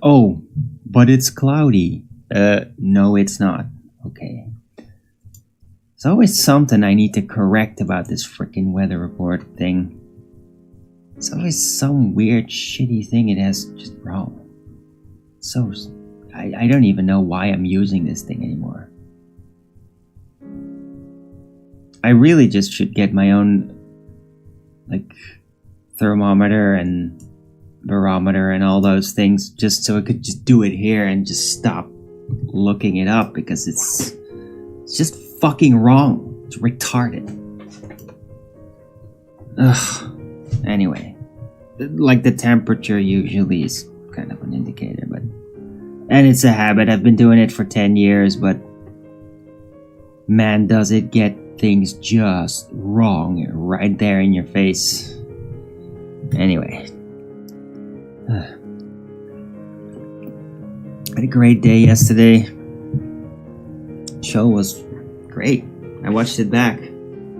Oh, but it's cloudy. No, it's not. Okay. There's always something I need to correct about this freaking weather report thing. It's always some weird, shitty thing it has just wrong. So, I don't even know why I'm using this thing anymore. I really just should get my own, like, thermometer and barometer and all those things, just so I could just do it here and just stop looking it up, because it's just fucking wrong. It's retarded. Ugh. Anyway, like, the temperature usually is kind of an indicator, but, and it's a habit. I've been doing it for 10 years, but man, does it get things just wrong right there in your face. Anyway, had a great day yesterday. Show was great. I watched it back.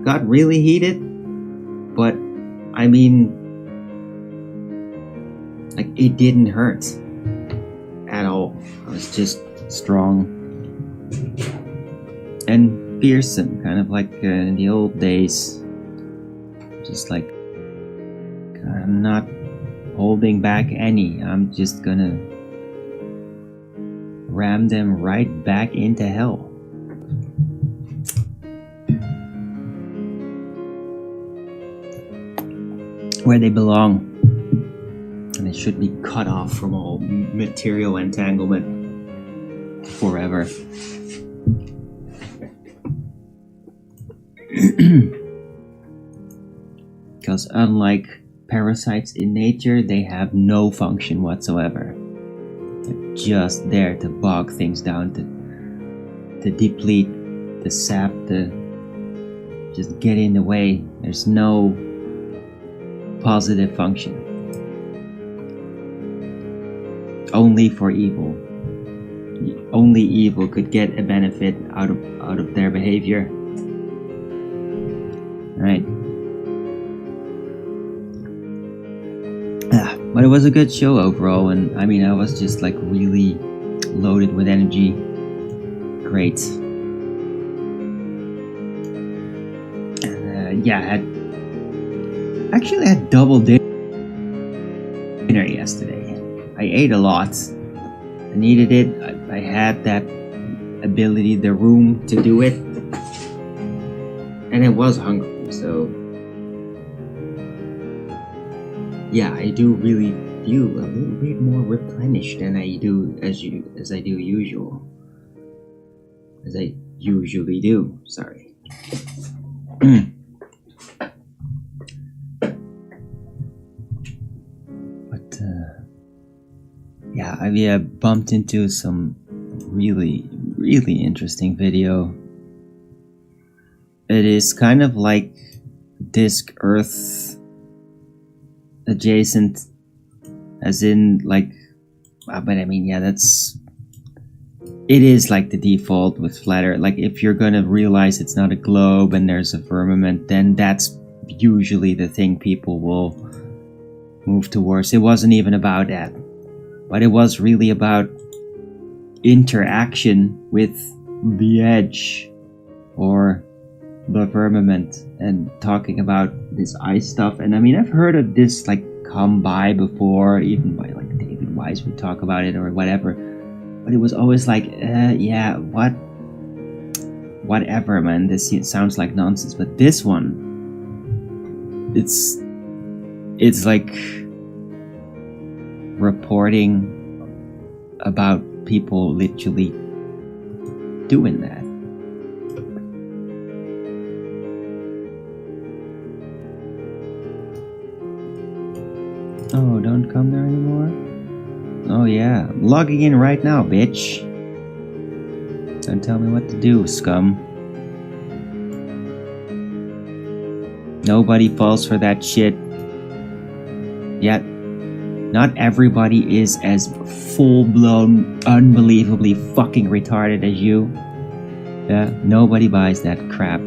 Got really heated, but I mean, like, it didn't hurt at all. I was just strong and fearsome, kind of like in the old days. Just like, I'm not holding back any. I'm just gonna ram them right back into hell. Where they belong. And they should be cut off from all material entanglement forever. Because unlike parasites in nature, they have no function whatsoever. They're just there to bog things down, to deplete the sap, to just get in the way. There's no positive function. Only for evil. Only evil could get a benefit out of their behavior. Right. But it was a good show overall, and I mean, I was just like really loaded with energy. Great. And yeah, I had double dinner yesterday. I ate a lot. I needed it. I had that ability, the room to do it, and I was hungry. So yeah, I do really feel a little bit more replenished than I do as I usually do. Sorry. But yeah, I bumped into some really, really interesting video. It is kind of like Disk Earth adjacent, as in like, but I mean, yeah, it is like the default with flat Earth. Like, if you're gonna realize it's not a globe and there's a firmament, then that's usually the thing people will move towards. It wasn't even about that, but it was really about interaction with the edge or the firmament, and talking about this ice stuff. And I mean, I've heard of this like come by before, even by like David Wise would talk about it or whatever, but it was always like, yeah, whatever, man, this sounds like nonsense. But this one, it's like reporting about people literally doing that. Oh, don't come there anymore? Oh yeah, I'm logging in right now, bitch. Don't tell me what to do, scum. Nobody falls for that shit. Yet, not everybody is as full-blown, unbelievably fucking retarded as you. Yeah, nobody buys that crap.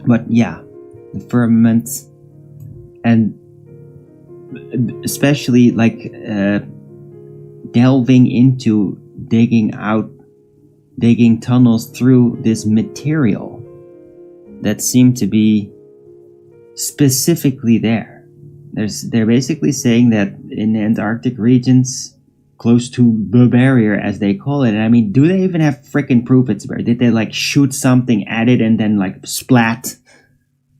But yeah, the firmament, and especially like delving into digging tunnels through this material that seemed to be specifically there. They're basically saying that in the Antarctic regions, close to the barrier as they call it, and I mean, do they even have freaking proof it's there? Did they like shoot something at it and then like splat,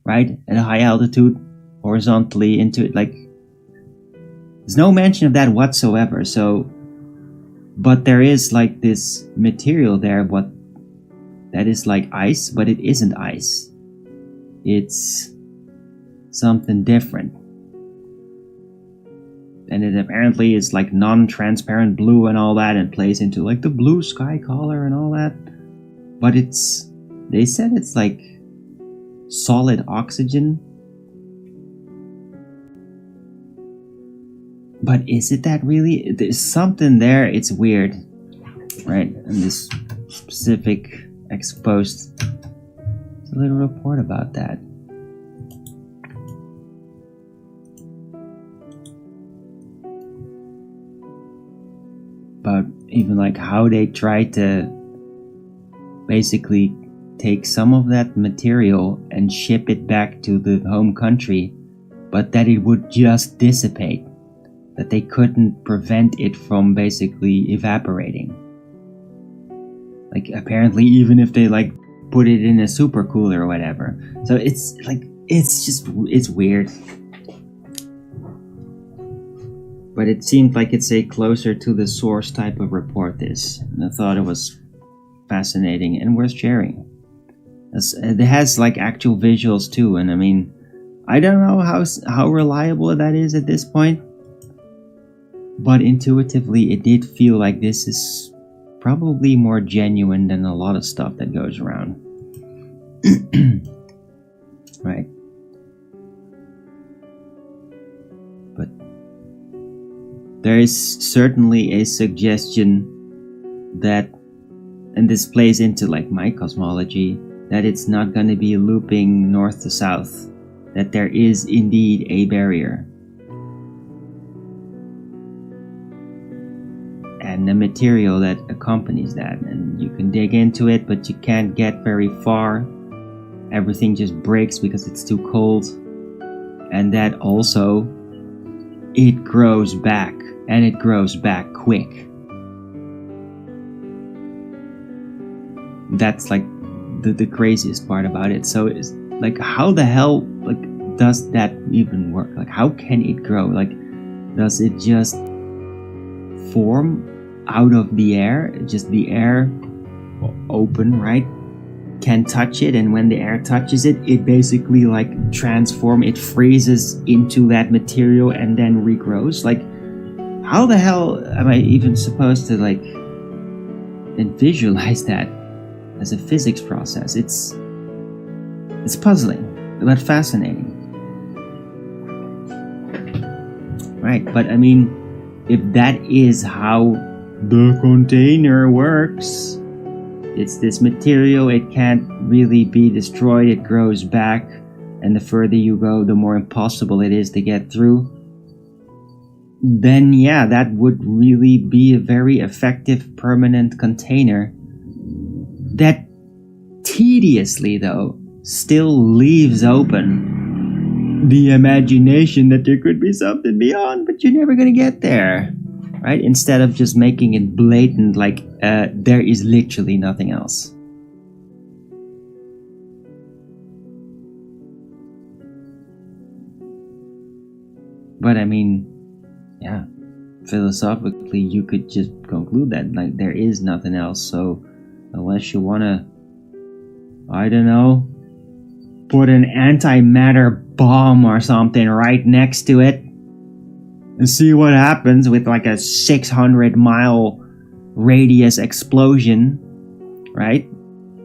right, at a high altitude, horizontally into it? Like, there's no mention of that whatsoever. So, but there is like this material there, that is like ice, but it isn't ice. It's something different. And it apparently is like non-transparent blue and all that, and plays into like the blue sky color and all that. But they said it's like solid oxygen. But is it that really? There's something there, it's weird. Right, and this specific exposed, there's a little report about that. About even like how they try to basically take some of that material and ship it back to the home country, but that it would just dissipate, that they couldn't prevent it from basically evaporating. Like apparently even if they like put it in a super cooler or whatever. So it's like, it's weird. But it seemed like it's a closer to the source type of report this. And I thought it was fascinating and worth sharing. It has like actual visuals too, and I mean, I don't know how reliable that is at this point. But intuitively it did feel like this is probably more genuine than a lot of stuff that goes around. Right. But there is certainly a suggestion that, and this plays into like my cosmology, that it's not going to be looping north to south, that there is indeed a barrier. And the material that accompanies that, and you can dig into it, but you can't get very far. Everything just breaks because it's too cold. And that also, it grows back, and it grows back quick. That's like the craziest part about it. So it's like, how the hell like does that even work? Like, how can it grow? Like, does it just form out of the air? Just the air open, right? Can touch it, and when the air touches it, it basically like it freezes into that material and then regrows. Like, how the hell am I even supposed to like and visualize that as a physics process? It's puzzling, but fascinating. Right, but I mean, if that is how the container works, it's this material, it can't really be destroyed, it grows back, and the further you go, the more impossible it is to get through. Then yeah, that would really be a very effective permanent container that tediously though still leaves open the imagination that there could be something beyond, but you're never gonna get there, right? Instead of just making it blatant, like there is literally nothing else. But I mean, yeah, philosophically you could just conclude that like there is nothing else. So unless you wanna, I don't know, put an antimatter bomb or something right next to it and see what happens with like a 600-mile radius explosion, right?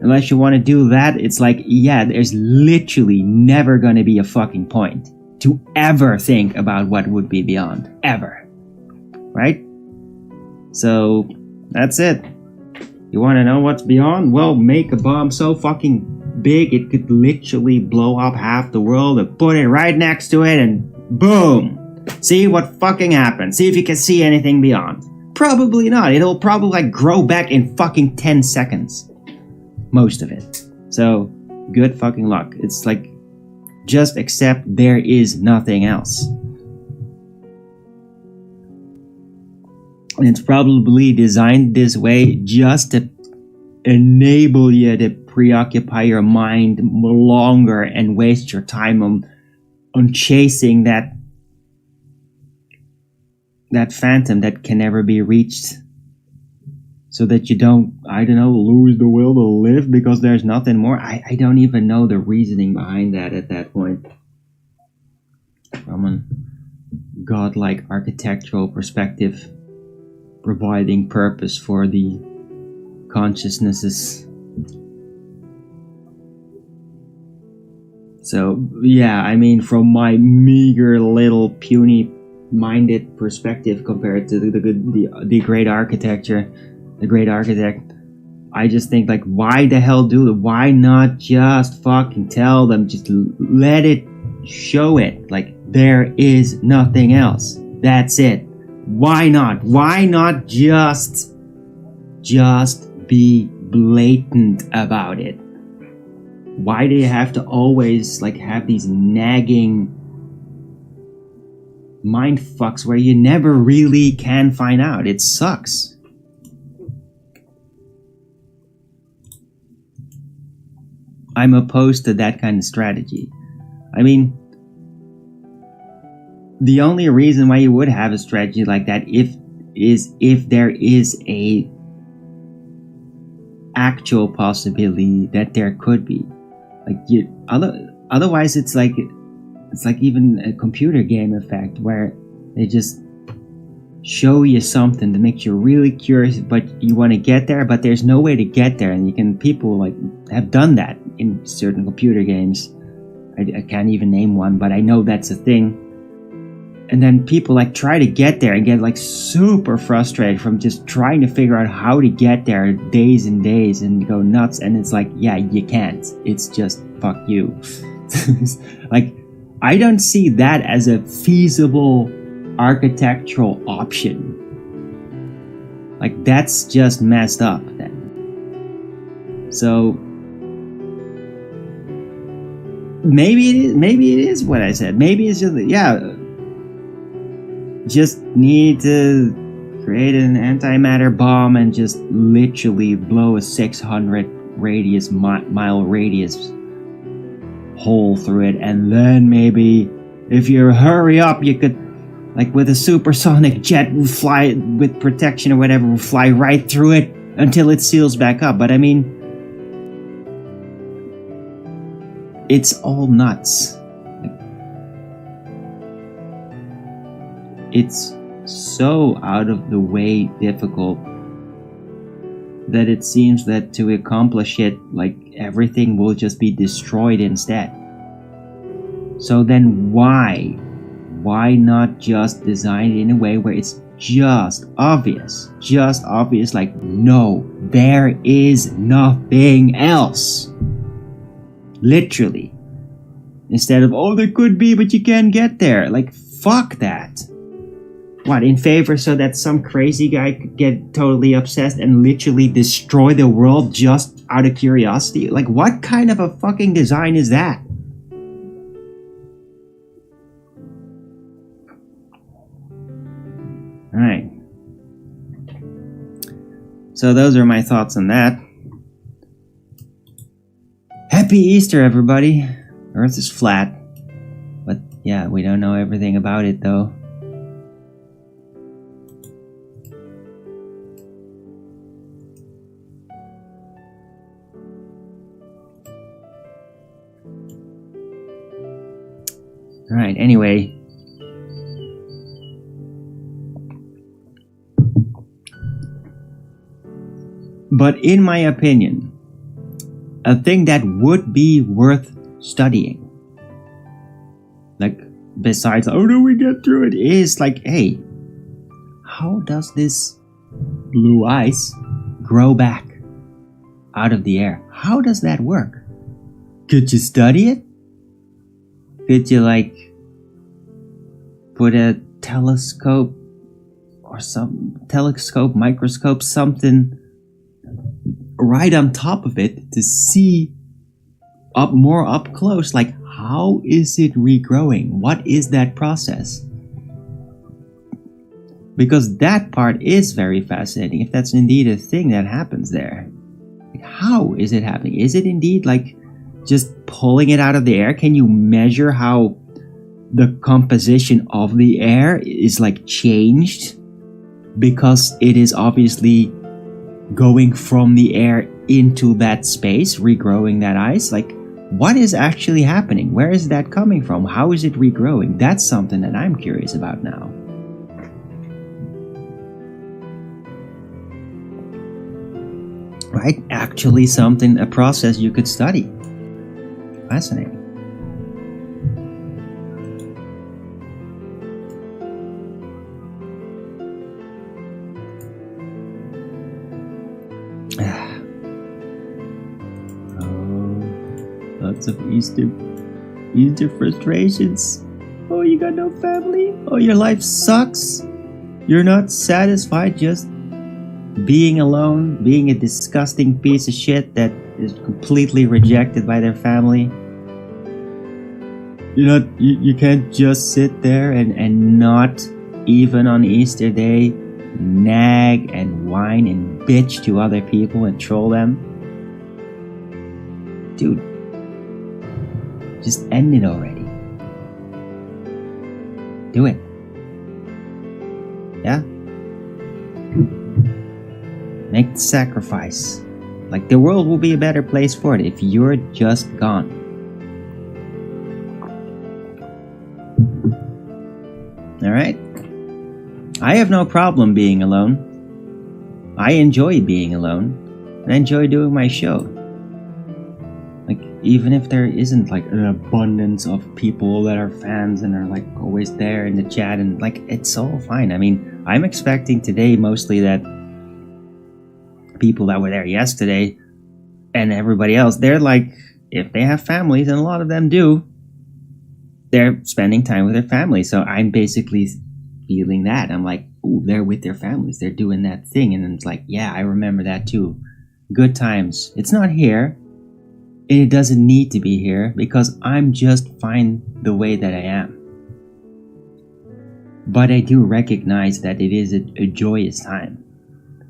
Unless you want to do that, it's like, yeah, there's literally never going to be a fucking point to ever think about what would be beyond. Ever. Right? So, that's it. You want to know what's beyond? Well, make a bomb so fucking big it could literally blow up half the world, and put it right next to it and boom! See what fucking happens. See if you can see anything beyond. Probably not. It'll probably like grow back in fucking 10 seconds. Most of it. So, good fucking luck. It's like, just accept there is nothing else. And it's probably designed this way just to enable you to preoccupy your mind longer and waste your time on chasing that phantom that can never be reached, so that you don't, I don't know, lose the will to live because there's nothing more. I don't even know the reasoning behind that at that point. From a godlike architectural perspective, providing purpose for the consciousnesses. So, yeah, I mean, from my meager little puny minded perspective compared to the great architecture, the great architect, I just think, like, why the hell do it? Why not just fucking tell them? Just let it show it. Like, there is nothing else. That's it. Why not? Why not just be blatant about it? Why do you have to always, like, have these nagging mind fucks where you never really can find out? It sucks. I'm opposed to that kind of strategy. I mean, the only reason why you would have a strategy like that if there is a actual possibility that there could be, like, otherwise it's like even a computer game effect where they just show you something that makes you really curious, but you want to get there, but there's no way to get there, and people like have done that in certain computer games. I can't even name one, but I know that's a thing. And then people like try to get there and get like super frustrated from just trying to figure out how to get there days and days and go nuts. And it's like, yeah, you can't. It's just fuck you. Like, I don't see that as a feasible architectural option. Like, that's just messed up then. So maybe it is what I said. Maybe it's just, yeah, just need to create an antimatter bomb and just literally blow a 600 mile radius hole through it, and then maybe if you hurry up you could, like with a supersonic jet, fly with protection or whatever, fly right through it until it seals back up. But I mean, it's all nuts. It's so out of the way difficult that it seems that to accomplish it, like, everything will just be destroyed instead. So then why not just design it in a way where it's just obvious, like, no, there is nothing else. Literally. Instead of, oh, there could be, but you can't get there. Like, fuck that. What, in favor so that some crazy guy could get totally obsessed and literally destroy the world just out of curiosity? Like, what kind of a fucking design is that? Alright. So those are my thoughts on that. Happy Easter, everybody. Earth is flat. But yeah, we don't know everything about it, though. Alright, anyway. But in my opinion, a thing that would be worth studying, like, besides, how do we get through it, is like, hey, how does this blue ice grow back out of the air? How does that work? Could you study it? Could you, like, put a telescope or some telescope, microscope, something right on top of it to see more up close, like, how is it regrowing? What is that process? Because that part is very fascinating, if that's indeed a thing that happens there. Like, how is it happening? Is it indeed like just pulling it out of the air? Can you measure how the composition of the air is like changed? Because it is obviously going from the air into that space, regrowing that ice. Like, what is actually happening? Where is that coming from? How is it regrowing? That's something that I'm curious about now. Right? Actually something, a process you could study. Fascinating. Lots of Easter frustrations. Oh, you got no family? Oh, your life sucks? You're not satisfied just being alone, being a disgusting piece of shit that is completely rejected by their family? You can't just sit there and not, even on Easter Day, nag and whine and bitch to other people and troll them? Dude, just end it already. Do it. Yeah? Make the sacrifice. Like, the world will be a better place for it if you're just gone. Alright? I have no problem being alone. I enjoy being alone. I enjoy doing my show. Like, even if there isn't like an abundance of people that are fans and are like always there in the chat, and like, it's all fine. I mean, I'm expecting today mostly that people that were there yesterday and everybody else, they're like, if they have families, and a lot of them do, they're spending time with their families. So I'm basically feeling that. I'm like, ooh, they're with their families. They're doing that thing. And it's like, yeah, I remember that too. Good times. It's not here. And it doesn't need to be here because I'm just fine the way that I am. But I do recognize that it is a joyous time.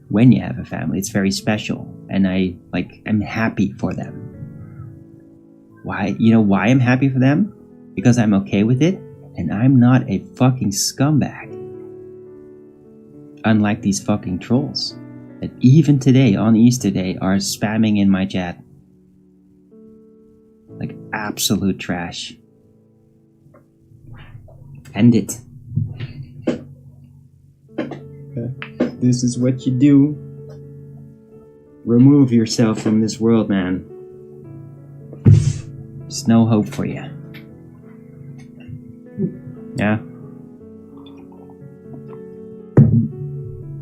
When you have a family, it's very special, and I'm happy for them. Why? You know why I'm happy for them? Because I'm okay with it, and I'm not a fucking scumbag. Unlike these fucking trolls that even today on Easter Day are spamming in my chat. Like absolute trash. End it. This is what you do. Remove yourself from this world, man. There's no hope for you. Yeah?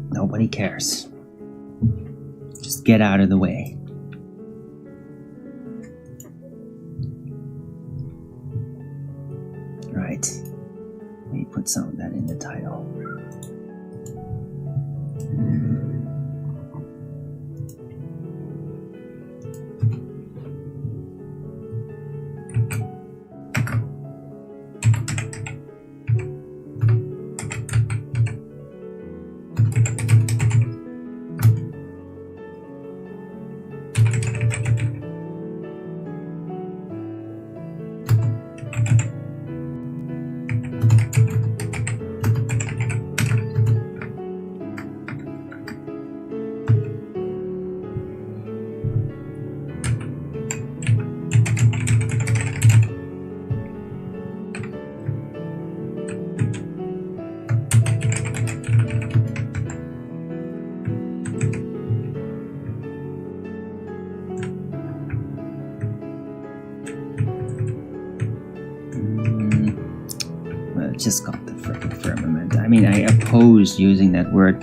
Nobody cares. Just get out of the way. Right. Let me put some of that in the title. Just got the freaking firmament. I mean, I oppose using that word,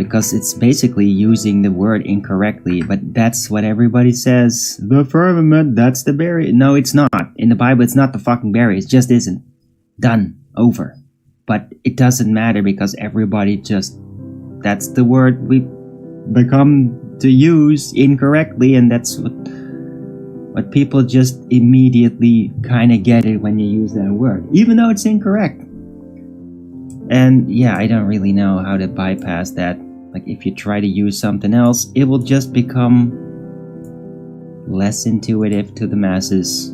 because it's basically using the word incorrectly, but that's what everybody says. The firmament, that's the berry. No, it's not. In the Bible, it's not the fucking berry. It just isn't. Done. Over. But it doesn't matter because everybody just... That's the word we become to use incorrectly, and that's what people just immediately kind of get it when you use that word, even though it's incorrect. And yeah, I don't really know how to bypass that. Like, if you try to use something else, it will just become less intuitive to the masses.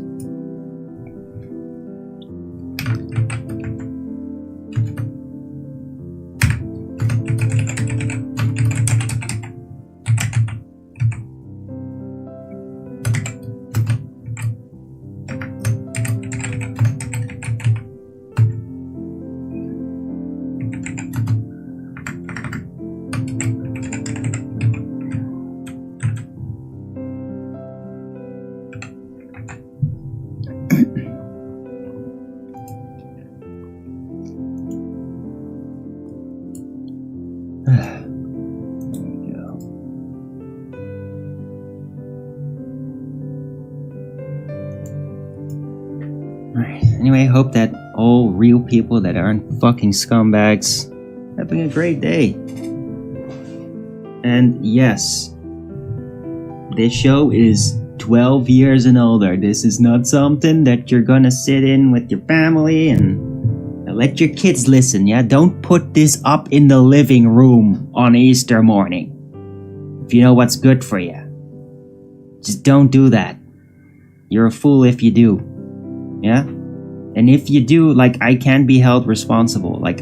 Anyway, hope that all real people that aren't fucking scumbags having a great day. And yes, this show is 12 years and older. This is not something that you're gonna sit in with your family and let your kids listen, yeah? Don't put this up in the living room on Easter morning. If you know what's good for you. Just don't do that. You're a fool if you do. Yeah? And if you do, like, I can't be held responsible. Like,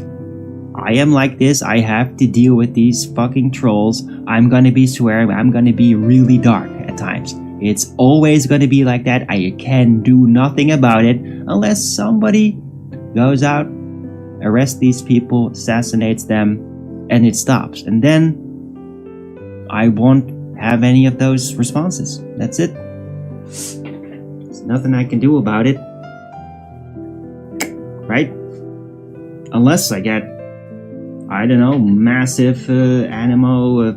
I am like this. I have to deal with these fucking trolls. I'm gonna be swearing. I'm gonna be really dark at times. It's always gonna be like that. I can do nothing about it unless somebody goes out, arrests these people, assassinates them, and it stops. And then I won't have any of those responses. That's it. There's nothing I can do about it. Right? Unless I get, I don't know, massive animal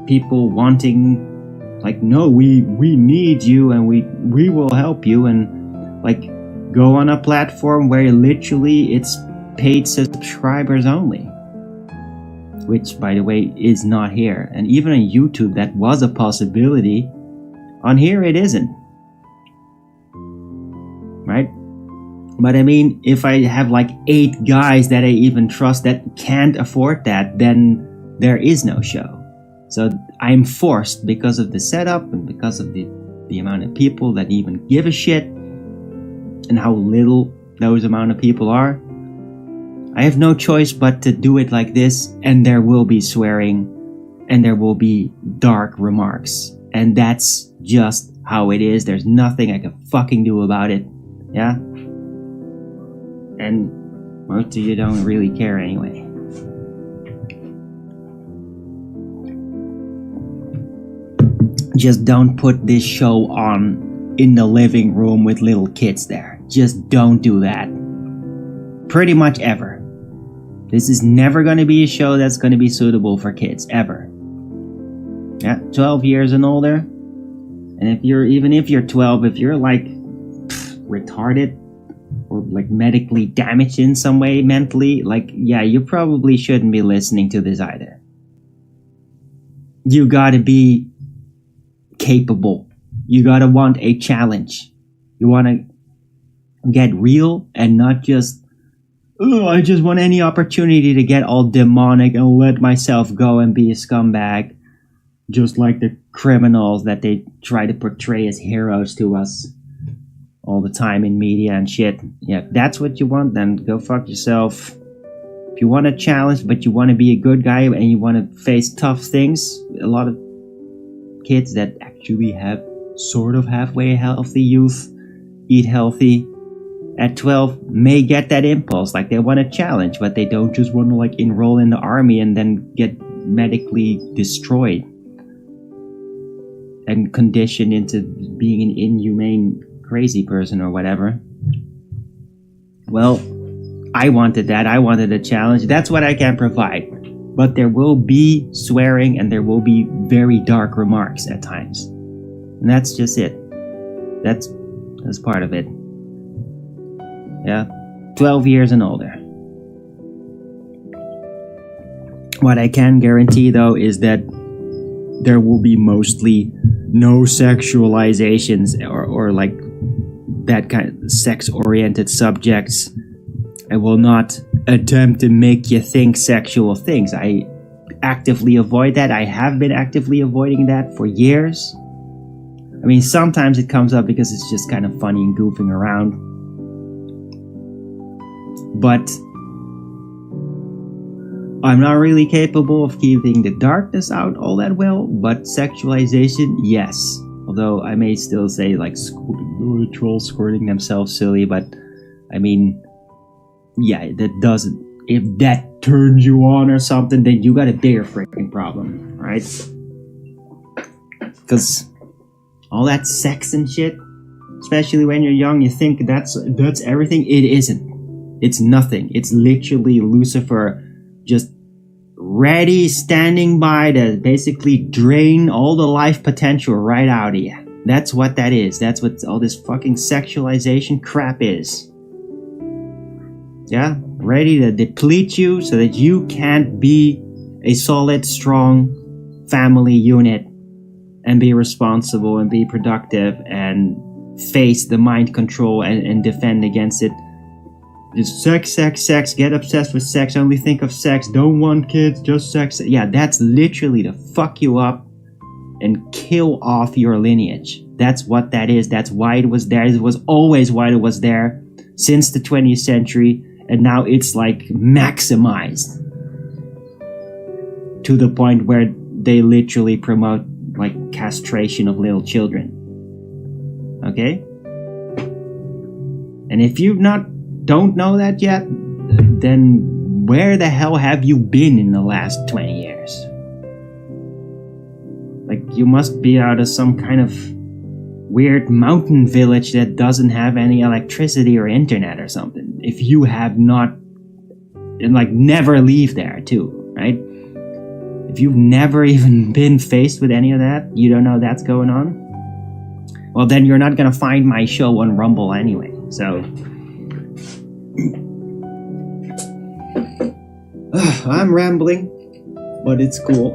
people wanting, like, no, we need you and we will help you, and like go on a platform where literally it's paid subscribers only, which, by the way, is not here. And even on YouTube that was a possibility. On here it isn't. Right? But I mean, if I have like 8 guys that I even trust that can't afford that, then there is no show. So I'm forced, because of the setup and because of the amount of people that even give a shit and how little those amount of people are, I have no choice but to do it like this, and there will be swearing and there will be dark remarks. And that's just how it is. There's nothing I can fucking do about it. Yeah? And most of you don't really care anyway. Just don't put this show on in the living room with little kids there. Just don't do that. Pretty much ever. This is never going to be a show that's going to be suitable for kids, ever. Yeah, 12 years and older. And if you're 12, if you're like retarded or like medically damaged in some way mentally, like, yeah, you probably shouldn't be listening to this either. You gotta be capable. You gotta want a challenge. You wanna get real and not just, oh, I just want any opportunity to get all demonic and let myself go and be a scumbag, just like the criminals that they try to portray as heroes to us all the time in media and shit. Yeah, if that's what you want, then go fuck yourself. If you want a challenge, but you want to be a good guy and you want to face tough things, a lot of kids that actually have sort of halfway healthy youth, eat healthy, at 12 may get that impulse, like they want a challenge, but they don't just want to like enroll in the army and then get medically destroyed and conditioned into being an inhumane crazy person or whatever. Well, I wanted that. I wanted a challenge. That's what I can provide. but there will be swearing and there will be very dark remarks at times. And that's just it. That's part of it. Yeah, 12 years and older. What I can guarantee though is that there will be mostly no sexualizations or like that kind of sex-oriented subjects. I will not attempt to make you think sexual things. I actively avoid that. I have been actively avoiding that for years. I mean, sometimes it comes up because it's just kind of funny and goofing around. But I'm not really capable of keeping the darkness out all that well, but sexualization, yes. Although I may still say like trolls squirting themselves silly, but I mean, yeah, that doesn't. If that turns you on or something, then you got a bigger freaking problem, right? Because all that sex and shit, especially when you're young, you think that's everything. It isn't. It's nothing. It's literally Lucifer just ready, standing by to basically drain all the life potential right out of you. That's what that is. That's what all this fucking sexualization crap is. Yeah? Ready to deplete you so that you can't be a solid, strong family unit and be responsible and be productive and face the mind control and defend against it. Just sex, get obsessed with sex, only think of sex, don't want kids, just sex. Yeah, that's literally to fuck you up and kill off your lineage. That's what that is. That's why it was there. It was always why it was there since the 20th century, and now it's like maximized to the point where they literally promote like castration of little children. Okay? And if you don't know that yet, then where the hell have you been in the last 20 years? Like, you must be out of some kind of weird mountain village that doesn't have any electricity or internet or something. If you have not, and like never leave there too, right? If you've never even been faced with any of that, you don't know that's going on, well then you're not gonna find my show on Rumble anyway, so... I'm rambling, but it's cool.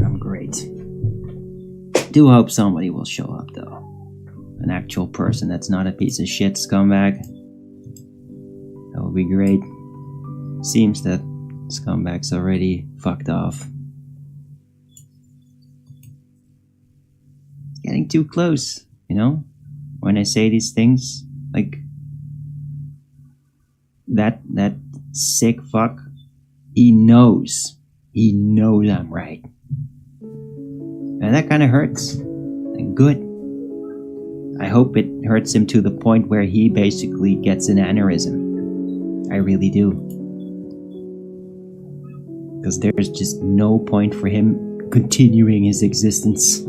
I'm great. Do hope somebody will show up though. An actual person that's not a piece of shit scumbag. That would be great. Seems that scumbag's already fucked off. Getting too close, you know, when I say these things, like that sick fuck, he knows I'm right, and that kind of hurts. And good, I hope it hurts him to the point where he basically gets an aneurysm. I really do, because there's just no point for him continuing his existence.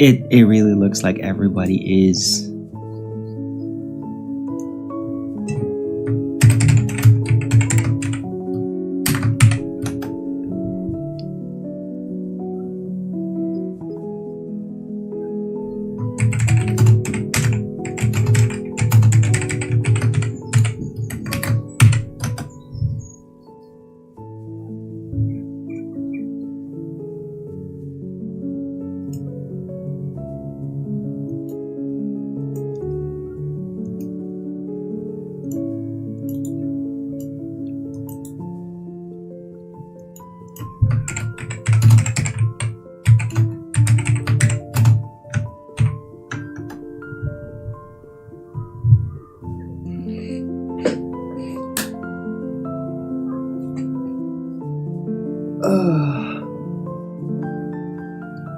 It really looks like everybody is.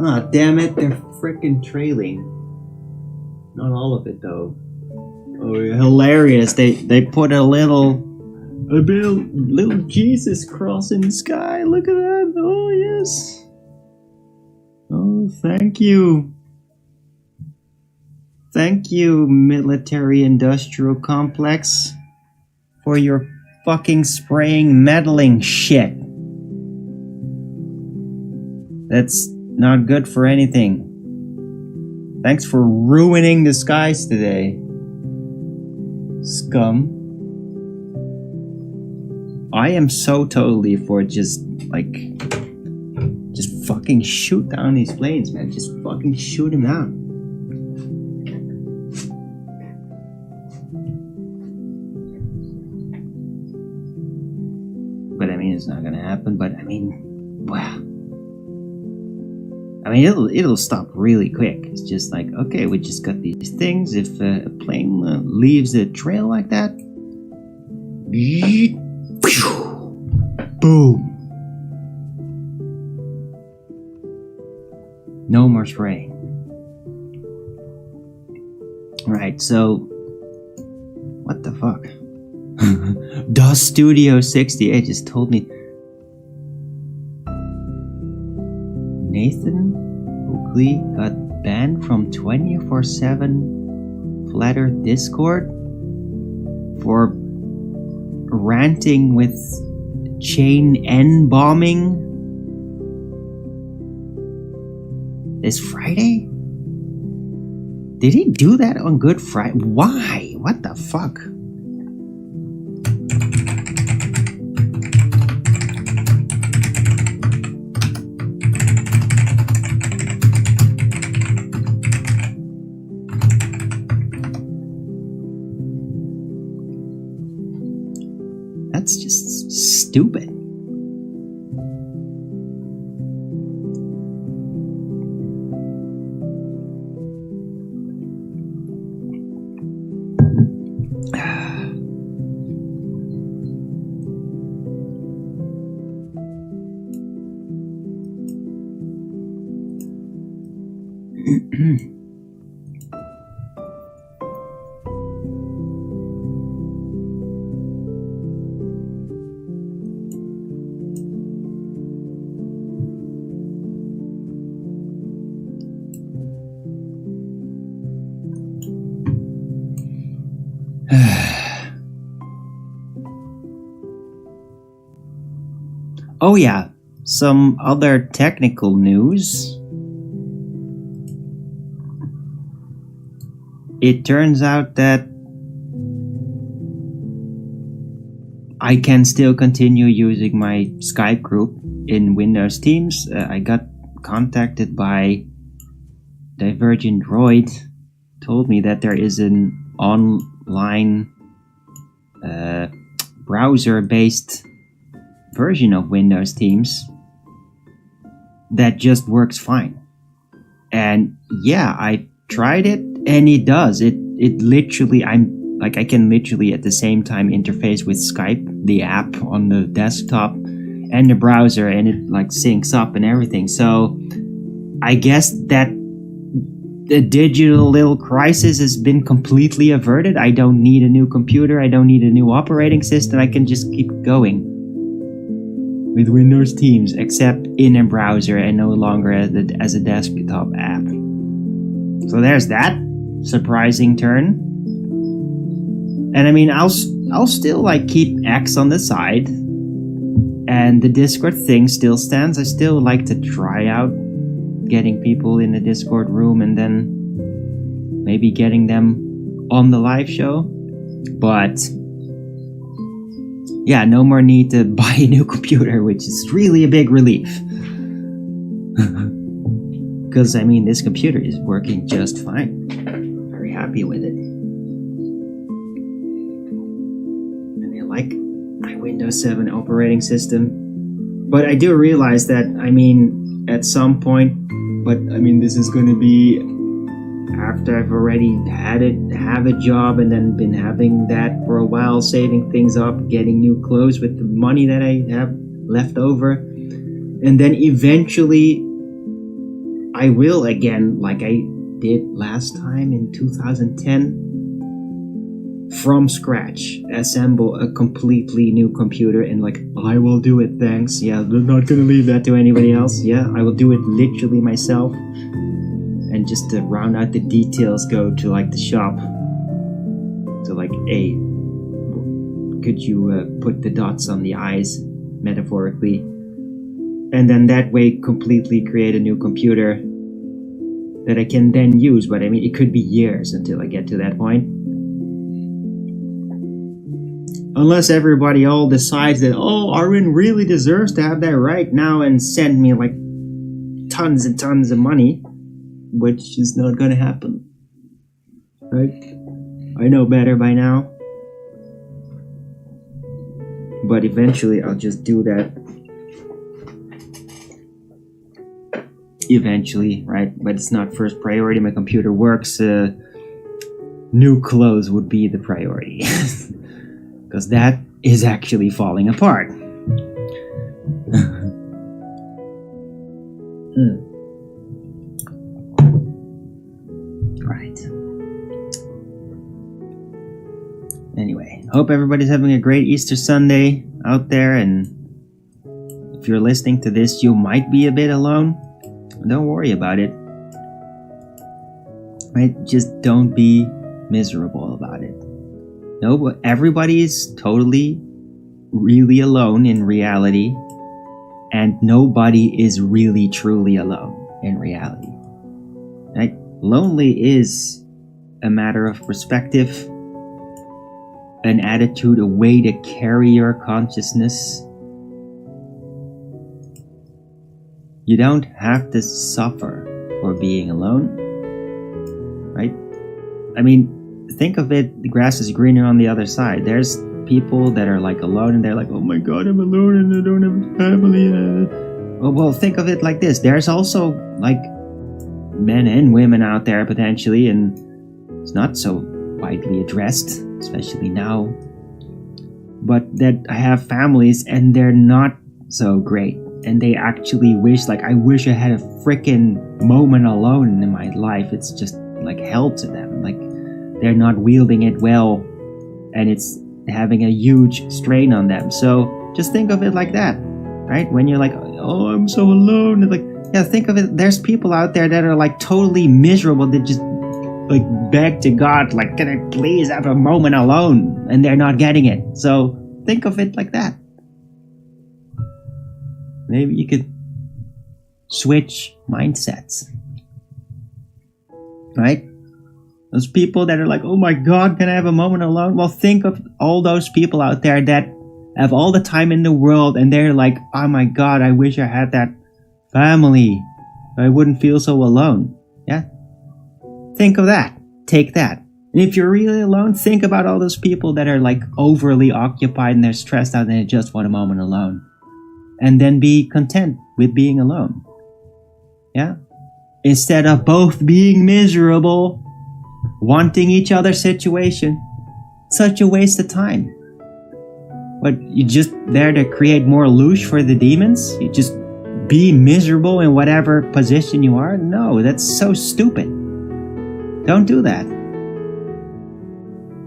Ah, damn it, they're freaking trailing. Not all of it though. Oh, hilarious. They put a little Jesus cross in the sky. Look at that. Oh, yes. Oh, thank you. Thank you, military industrial complex, for your fucking spraying meddling shit. That's not good for anything. Thanks for ruining the skies today, scum. I am so totally for just fucking shoot down these planes, man. Just fucking shoot them down. But I mean, it's not gonna happen. But I mean, wow. I mean, it'll stop really quick. It's just like, okay, we just got these things. If a plane leaves a trail like that, boom. No more spraying. Right, so what the fuck? DOS Studio 68 just told me Nathan Oakley got banned from 24/7 Flat Earth Discord for ranting with chain N bombing this Friday? Did he do that on Good Friday? Why? What the fuck? That's just stupid. Oh yeah, some other technical news. It turns out that I can still continue using my Skype group in Windows Teams. I got contacted by Divergent Droid, told me that there is an online browser-based version of Windows Teams that just works fine. And yeah, I tried it and it does. It literally, I can literally at the same time interface with Skype, the app on the desktop, and the browser, and it syncs up and everything. So I guess that the digital little crisis has been completely averted. I don't need a new computer. I don't need a new operating system. I can just keep going with Windows Teams, except in a browser and no longer as a desktop app. So there's that surprising turn. And I mean, I'll still like keep X on the side, and the Discord thing still stands. I still like to try out getting people in the Discord room and then maybe getting them on the live show. But yeah, no more need to buy a new computer, which is really a big relief. Because I mean, this computer is working just fine. Very happy with it. And I like my Windows 7 operating system. But I do realize that, I mean, at some point, but I mean, this is going to be after I've already have a job and then been having that for a while, saving things up, getting new clothes with the money that I have left over. And then eventually I will again, like I did last time in 2010, from scratch, assemble a completely new computer and like, I will do it, thanks. Yeah, I'm not gonna leave that to anybody else. Yeah, I will do it literally myself. And just to round out the details, go to like the shop. So like, hey, could you put the dots on the I's, metaphorically? And then that way completely create a new computer that I can then use. But I mean, it could be years until I get to that point. Unless everybody all decides that, oh, Arwin really deserves to have that right now and send me like tons and tons of money, which is not gonna happen. Right? I know better by now. But eventually I'll just do that. Eventually, right? But it's not first priority. My computer works. New clothes would be the priority. Because that is actually falling apart. Right. Anyway, hope everybody's having a great Easter Sunday out there, and if you're listening to this, you might be a bit alone. Don't worry about it. Right? Just don't be miserable about it. No, but everybody's totally, really alone in reality, and nobody is really, truly alone in reality. Right? Lonely is a matter of perspective, an attitude, a way to carry your consciousness. You don't have to suffer for being alone, right? I mean, think of it, the grass is greener on the other side. There's people that are like alone and they're like, oh my god, I'm alone and I don't have a family. Well, think of it like this. There's also like men and women out there potentially, and it's not so widely addressed, especially now. But that I have families and they're not so great. And they actually wish, like, I wish I had a freaking moment alone in my life. It's just like hell to them. Like, they're not wielding it well, and it's having a huge strain on them. So just think of it like that, right? When you're like, oh, I'm so alone. Like, yeah, think of it. There's people out there that are like totally miserable. They just like beg to God, like, can I please have a moment alone? And they're not getting it. So think of it like that. Maybe you could switch mindsets, right? Those people that are like, oh my god, can I have a moment alone? Well, think of all those people out there that have all the time in the world and they're like, oh my god, I wish I had that family. I wouldn't feel so alone. Yeah? Think of that. Take that. And if you're really alone, think about all those people that are like overly occupied and they're stressed out and they just want a moment alone. And then be content with being alone. Yeah? Instead of both being miserable, wanting each other's situation. Such a waste of time. What, you just there to create more loosh for the demons? You just be miserable in whatever position you are? No, that's so stupid. Don't do that.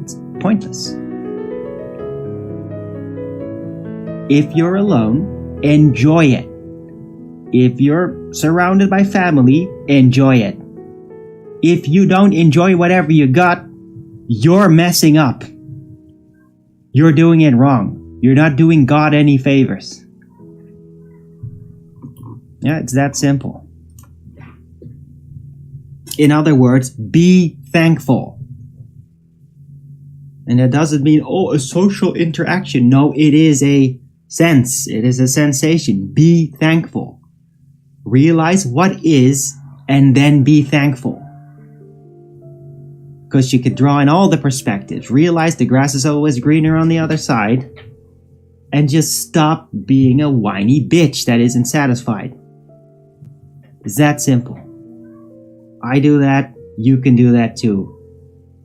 It's pointless. If you're alone, enjoy it. If you're surrounded by family, enjoy it. if you don't enjoy whatever you got, you're messing up. You're doing it wrong. You're not doing God any favors. Yeah, it's that simple. In other words, be thankful. And that doesn't mean, a social interaction. No, it is a sense. It is a sensation. Be thankful. Realize what is, and then be thankful. Because you could draw in all the perspectives. Realize the grass is always greener on the other side. And just stop being a whiny bitch that isn't satisfied. It's that simple. I do that. You can do that too.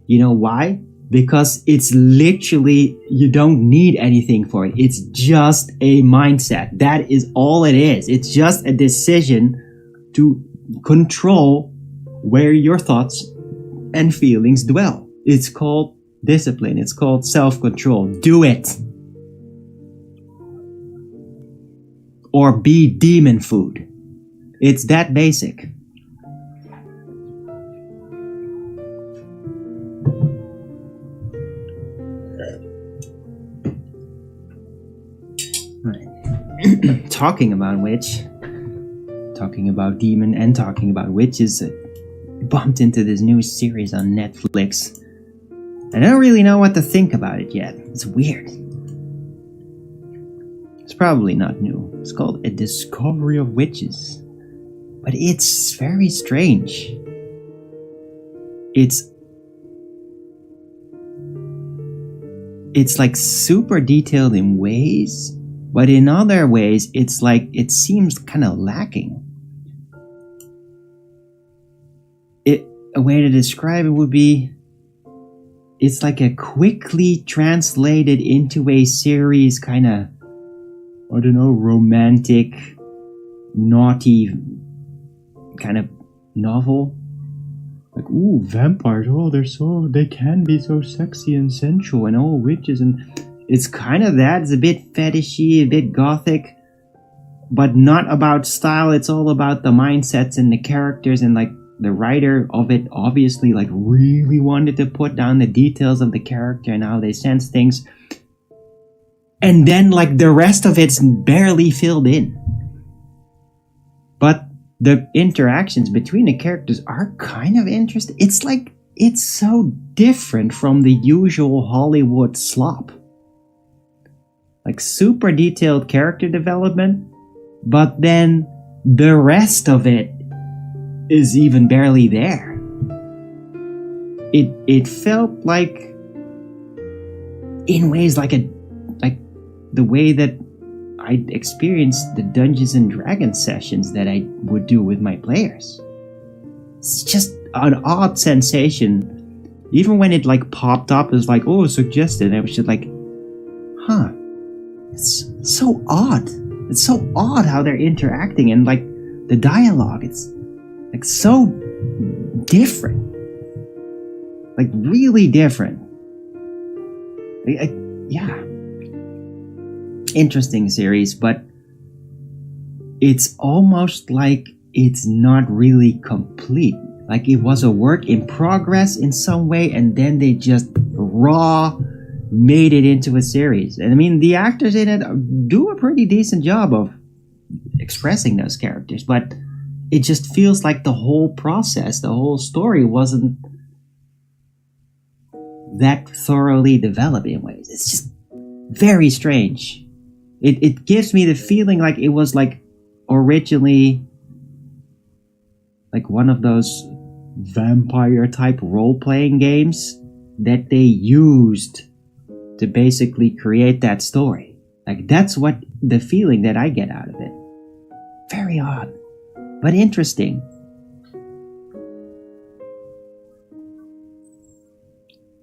You know why? Because it's literally, you don't need anything for it. It's just a mindset. That is all it is. It's just a decision to control where your thoughts and feelings dwell. It's called discipline. It's called self-control. Do it. Or be demon food. It's that basic. Talking about demon and talking about witches, I bumped into this new series on Netflix. I don't really know what to think about it yet. It's weird. It's probably not new. It's called A Discovery of Witches. But it's very strange. It's like super detailed in ways, but in other ways, it's like, it seems kind of lacking. A way to describe it would be, it's like a quickly translated into a series kind of, I don't know, romantic, naughty kind of novel. Like, ooh, vampires, they can be so sexy and sensual, and witches, and it's kind of that. It's a bit fetishy, a bit gothic, but not about style. It's all about the mindsets and the characters, and like the writer of it obviously like really wanted to put down the details of the character and how they sense things. And then like the rest of it's barely filled in. But the interactions between the characters are kind of interesting. It's like, it's so different from the usual Hollywood slop. Like super detailed character development, but then the rest of it is even barely there. It felt like, in ways, like the way that I experienced the Dungeons and Dragons sessions that I would do with my players. It's just an odd sensation. Even when it like popped up as like, suggested, I was just like, it's so odd. It's so odd how they're interacting, and like the dialogue, it's like so different. Like really different. Yeah. Interesting series, but it's almost like it's not really complete. Like it was a work in progress in some way, and then they just made it into a series. And I mean, the actors in it do a pretty decent job of expressing those characters, but it just feels like the whole process, the whole story wasn't that thoroughly developed in ways. It's just very strange. It gives me the feeling like it was like originally like one of those vampire type role-playing games that they used to basically create that story. Like that's what the feeling that I get out of it. Very odd, but interesting.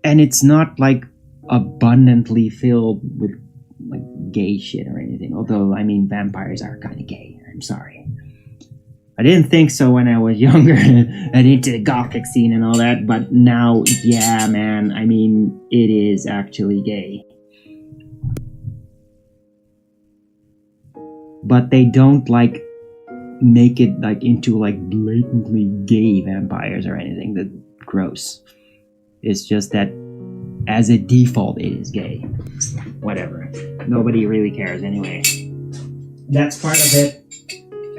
And it's not like abundantly filled with like gay shit or anything. Although, I mean, vampires are kind of gay. I'm sorry. I didn't think so when I was younger and into the gothic scene and all that. But now, yeah, man. I mean, it is actually gay. But they don't like make it like into like blatantly gay vampires or anything. That gross. It's just that as a default it is gay. Whatever. Nobody really cares anyway. That's part of it.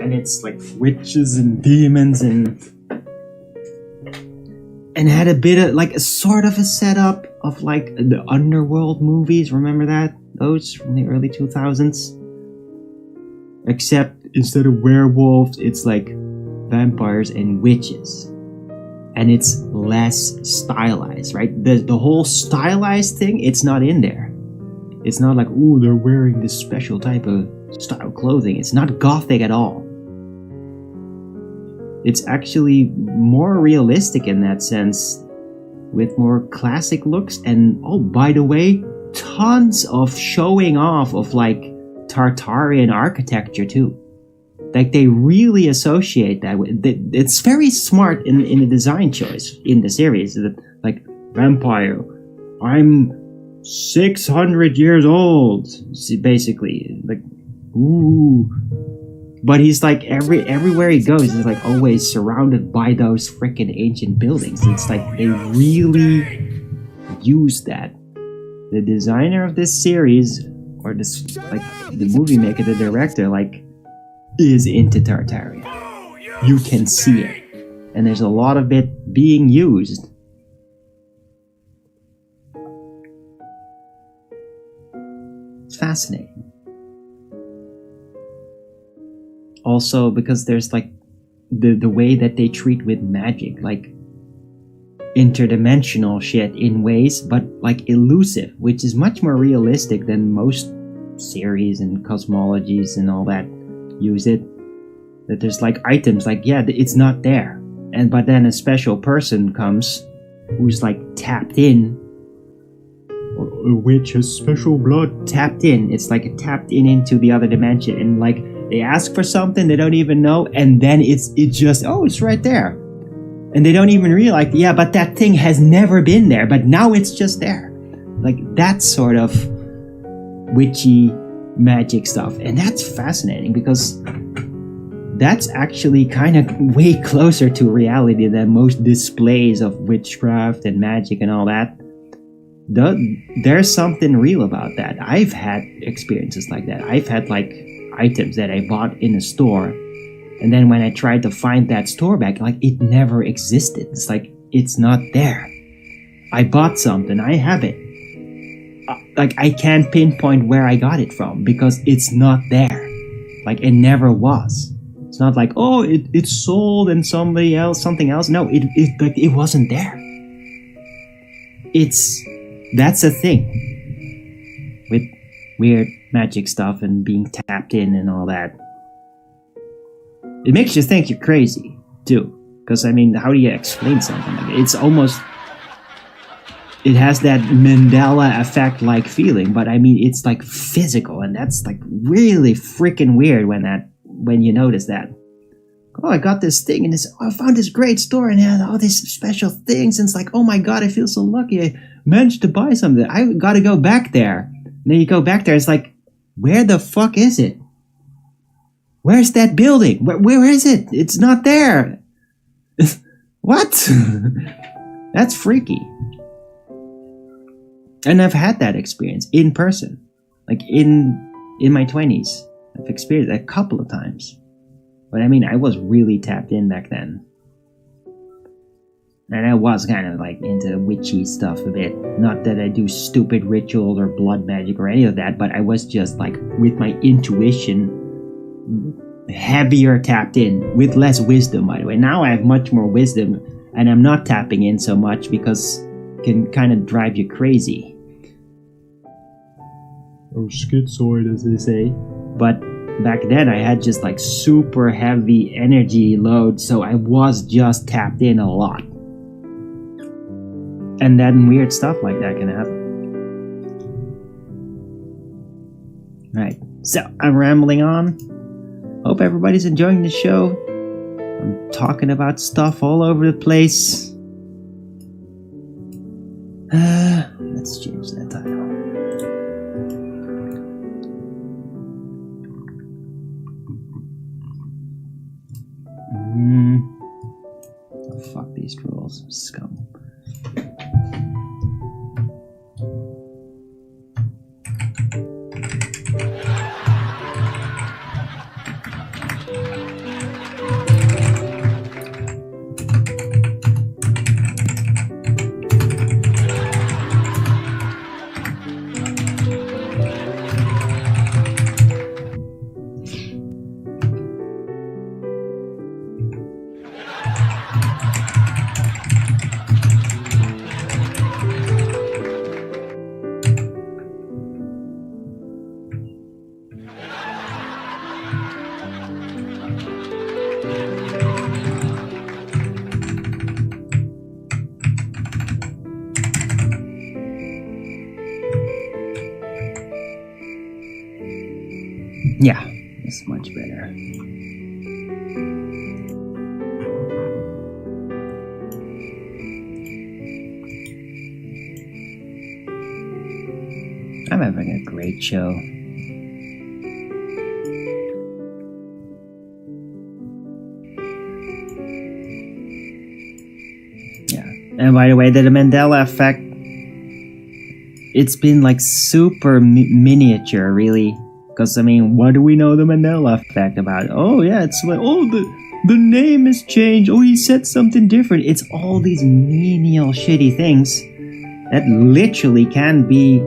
And it's like witches and demons and had a bit of like a sort of a setup of like the underworld movies. Remember that? Those from the early 2000s. Except instead of werewolves, it's like vampires and witches. And it's less stylized, right? The whole stylized thing, it's not in there. It's not like, ooh, they're wearing this special type of style clothing. It's not gothic at all. It's actually more realistic in that sense, with more classic looks. And oh, by the way, tons of showing off of like Tartarian architecture too. Like they really associate that with it's very smart in the design choice in the series. That like vampire, I'm 600 years old, basically. Like, ooh. But he's like everywhere he goes, he's like always surrounded by those freaking ancient buildings. It's like they really use that. The designer of this series, or this like the movie maker, the director, like is into Tartaria. You can see it, and there's a lot of it being used. It's fascinating. Also, because there's like the way that they treat with magic, like interdimensional shit in ways, but like elusive, which is much more realistic than most series and cosmologies and all that use it. That there's like items like, yeah, it's not there, but then a special person comes who's like tapped in, or a witch has special blood tapped in. It's like a tapped in into the other dimension, and like they ask for something they don't even know, and then it's right there, and they don't even realize, yeah, but that thing has never been there, but now it's just there. Like that sort of witchy magic stuff, and that's fascinating because that's actually kind of way closer to reality than most displays of witchcraft and magic and all that. There's something real about that. I've had experiences like that. I've had like items that I bought in a store, and then when I tried to find that store back, like it never existed. It's like it's not there. I bought something, I have it. Like I can't pinpoint where I got it from because it's not there. Like it never was. It's not like, oh, it's sold and something else. No, it wasn't there. That's a thing with weird magic stuff and being tapped in and all that. It makes you think you're crazy too, because I mean, how do you explain something like it? It's almost, it has that Mandela effect like feeling, but I mean, it's like physical, and that's like really freaking weird when you notice that. Oh, I got this thing, and I found this great store, and it had all these special things, and it's like, oh my god, I feel so lucky. I managed to buy something. I gotta go back there. And then you go back there, it's like, where the fuck is it? Where's that building? Where is it? It's not there. What? That's freaky. And I've had that experience in person. Like in my 20s. I've experienced it a couple of times. But I mean, I was really tapped in back then. And I was kind of like into witchy stuff a bit. Not that I do stupid rituals or blood magic or any of that, but I was just like, with my intuition, heavier tapped in, with less wisdom, by the way. Now I have much more wisdom, and I'm not tapping in so much because it can kind of drive you crazy. Or schizoid, as they say. But back then I had just like super heavy energy load, so I was just tapped in a lot. And then weird stuff like that can happen. Right, so I'm rambling on. Hope everybody's enjoying the show. I'm talking about stuff all over the place. Let's change that title. Oh, fuck these trolls, scum. Yeah, it's much better. I'm having a great show. Yeah, and by the way, the Mandela effect, it's been like super miniature, really. Because, I mean, what do we know the Mandela effect about? Oh, yeah, it's like, oh, the name has changed. Oh, he said something different. It's all these menial, shitty things that literally can be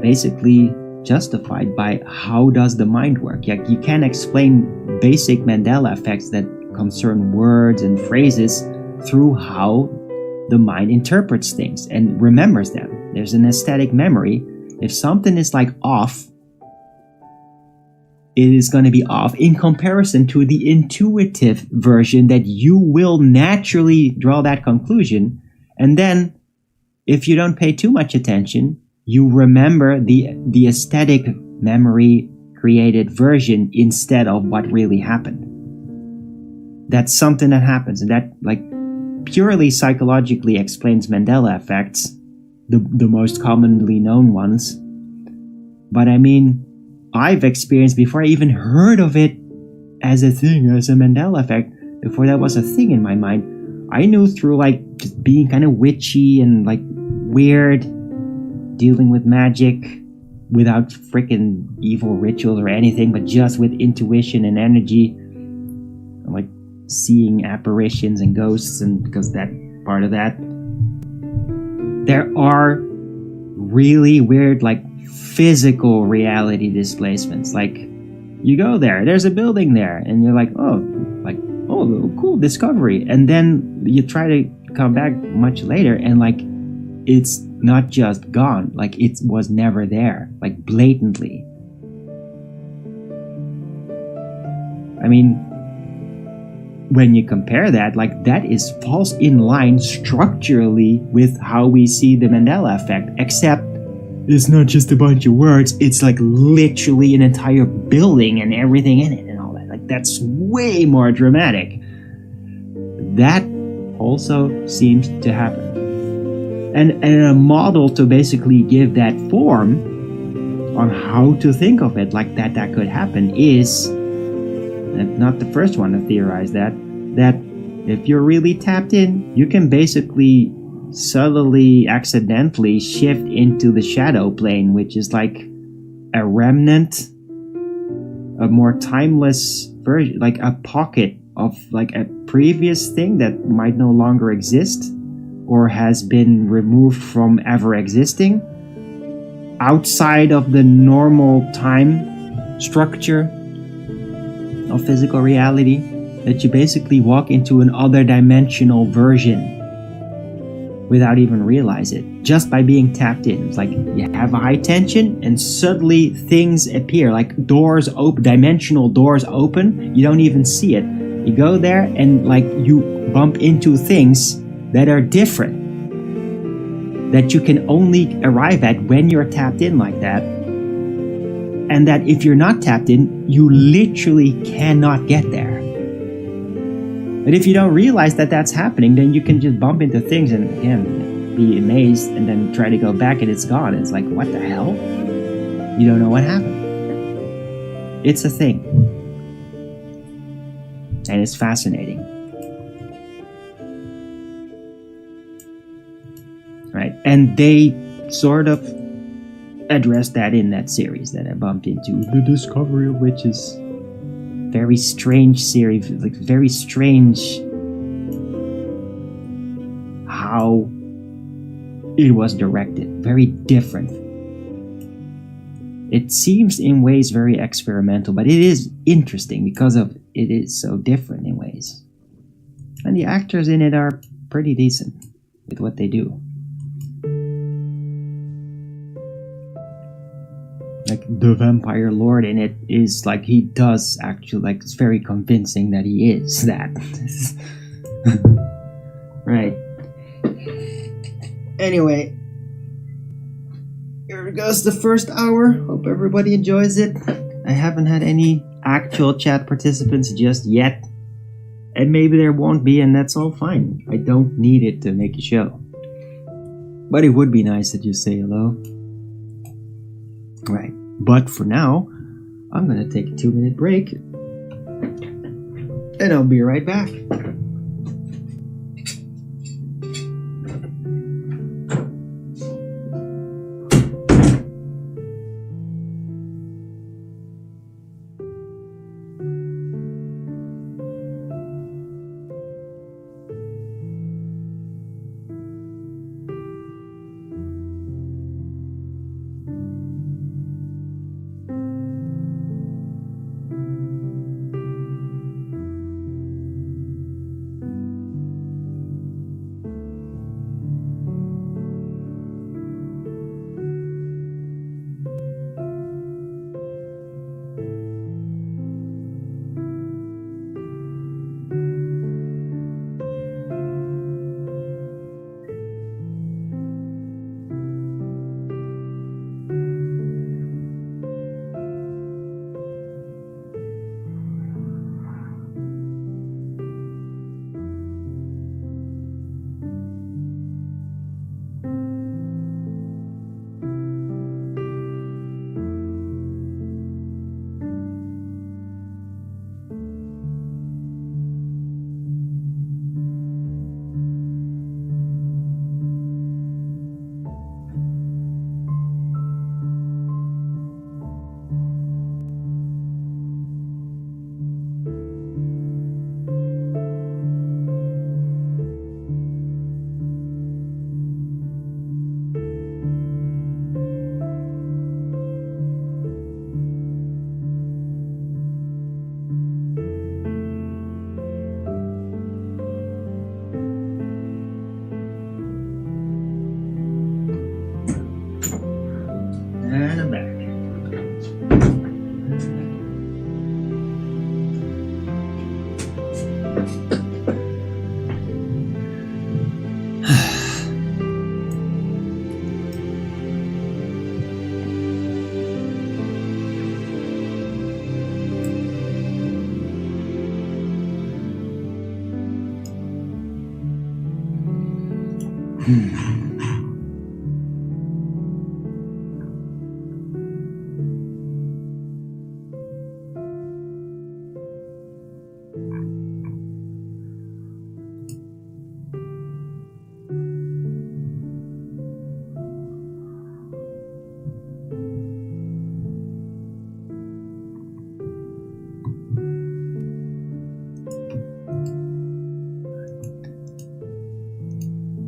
basically justified by how does the mind work. Like, you can explain basic Mandela effects that concern words and phrases through how the mind interprets things and remembers them. There's an aesthetic memory. If something is like off, it is going to be off in comparison to the intuitive version that you will naturally draw that conclusion. And then, if you don't pay too much attention, you remember the aesthetic memory created version instead of what really happened. That's something that happens, and that like purely psychologically explains Mandela effects, the most commonly known ones. But I mean, I've experienced, before I even heard of it as a thing, as a Mandela effect, before that was a thing in my mind, I knew through like just being kind of witchy and like weird, dealing with magic without freaking evil rituals or anything, but just with intuition and energy, and like seeing apparitions and ghosts, and because that part of that, there are really weird like physical reality displacements. Like, you go there, there's a building there, and you're like, oh, cool discovery. And then you try to come back much later, and like, it's not just gone, like it was never there, like blatantly. I mean, when you compare that, like that is falls in line structurally with how we see the Mandela effect, except it's not just a bunch of words, it's like literally an entire building and everything in it and all that. Like, that's way more dramatic. That also seems to happen. And a model to basically give that form on how to think of it, like that could happen, is, and not the first one to theorize that if you're really tapped in, you can basically subtly, accidentally shift into the shadow plane, which is like a remnant, a more timeless version, like a pocket of like a previous thing that might no longer exist or has been removed from ever existing outside of the normal time structure of physical reality, that you basically walk into an other dimensional version without even realize it, just by being tapped in. It's like you have a high tension and suddenly things appear, like doors open, dimensional doors open, you don't even see it. You go there and like you bump into things that are different, that you can only arrive at when you're tapped in like that. And that if you're not tapped in, you literally cannot get there. But if you don't realize that that's happening, then you can just bump into things and again be amazed and then try to go back and it's gone. It's like, what the hell? You don't know what happened. It's a thing. And it's fascinating. And they sort of addressed that in that series that I bumped into. The Discovery of Witches. Very strange series, like very strange how it was directed. Very different. It seems in ways very experimental, but it is interesting because of it is so different in ways. And the actors in it are pretty decent with what they do. Like the vampire lord in it is like he does actually, like, it's very convincing that he is that. Right. Anyway, here goes the first hour. Hope everybody enjoys it. I haven't had any actual chat participants just yet. And maybe there won't be, and that's all fine. I don't need it to make a show. But it would be nice that you say hello. Right. But for now, I'm gonna take a 2-minute break. And I'll be right back. And I'm back.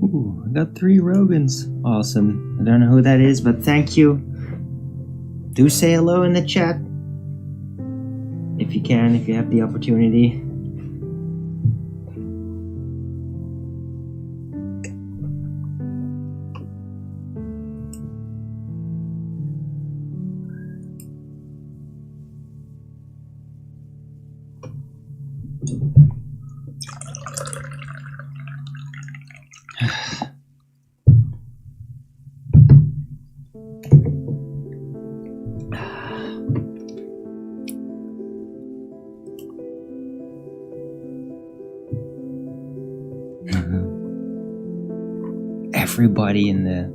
Ooh, I got 3 Rogans. Awesome. I don't know who that is, but thank you. Do say hello in the chat. If you can, if you have the opportunity. Everybody in the...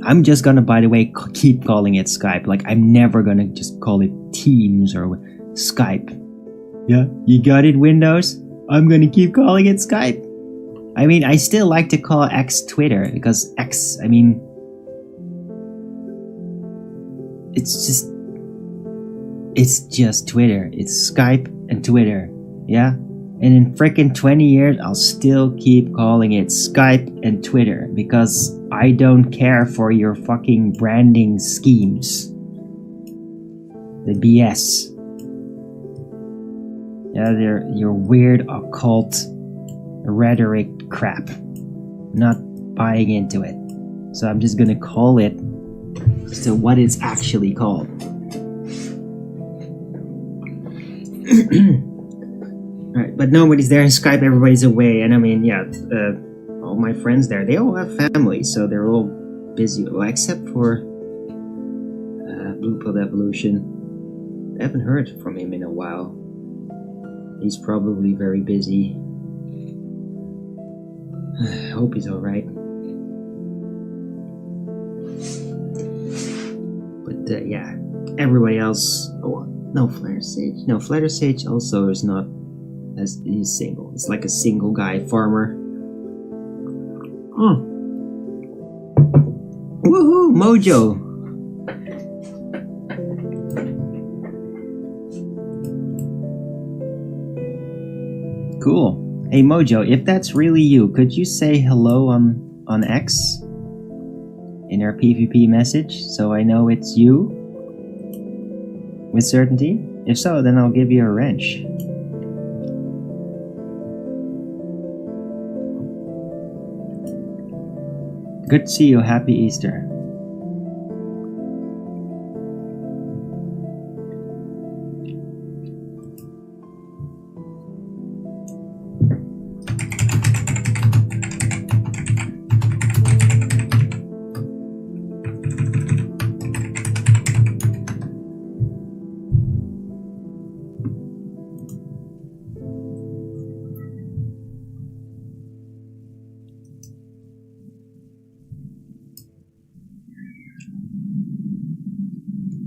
I'm just gonna, by the way, keep calling it Skype. Like, I'm never gonna just call it Teams or Skype. Yeah, you got it, Windows? I'm gonna keep calling it Skype. I mean, I still like to call X Twitter because X, I mean, it's just Twitter. It's Skype and Twitter, yeah? And in frickin' 20 years, I'll still keep calling it Skype and Twitter because I don't care for your fucking branding schemes. The BS. Yeah, they're your weird occult rhetoric crap. Not buying into it. So I'm just gonna call it so what it's actually called. Alright, but nobody's there in Skype, everybody's away, and I mean, yeah, all my friends there, they all have families, so they're all busy, well, except for Blue Pill Evolution. I haven't heard from him in a while. He's probably very busy. I hope he's alright. But yeah, everybody else, oh, no Flatter Sage. No, Flatter Sage also is not, as he's single. It's like a single guy farmer. Oh. Woohoo, Mojo! Cool. Hey Mojo, if that's really you, could you say hello on X? In our PvP message, so I know it's you? With certainty? If so, then I'll give you a wrench. Good to see you. Happy Easter.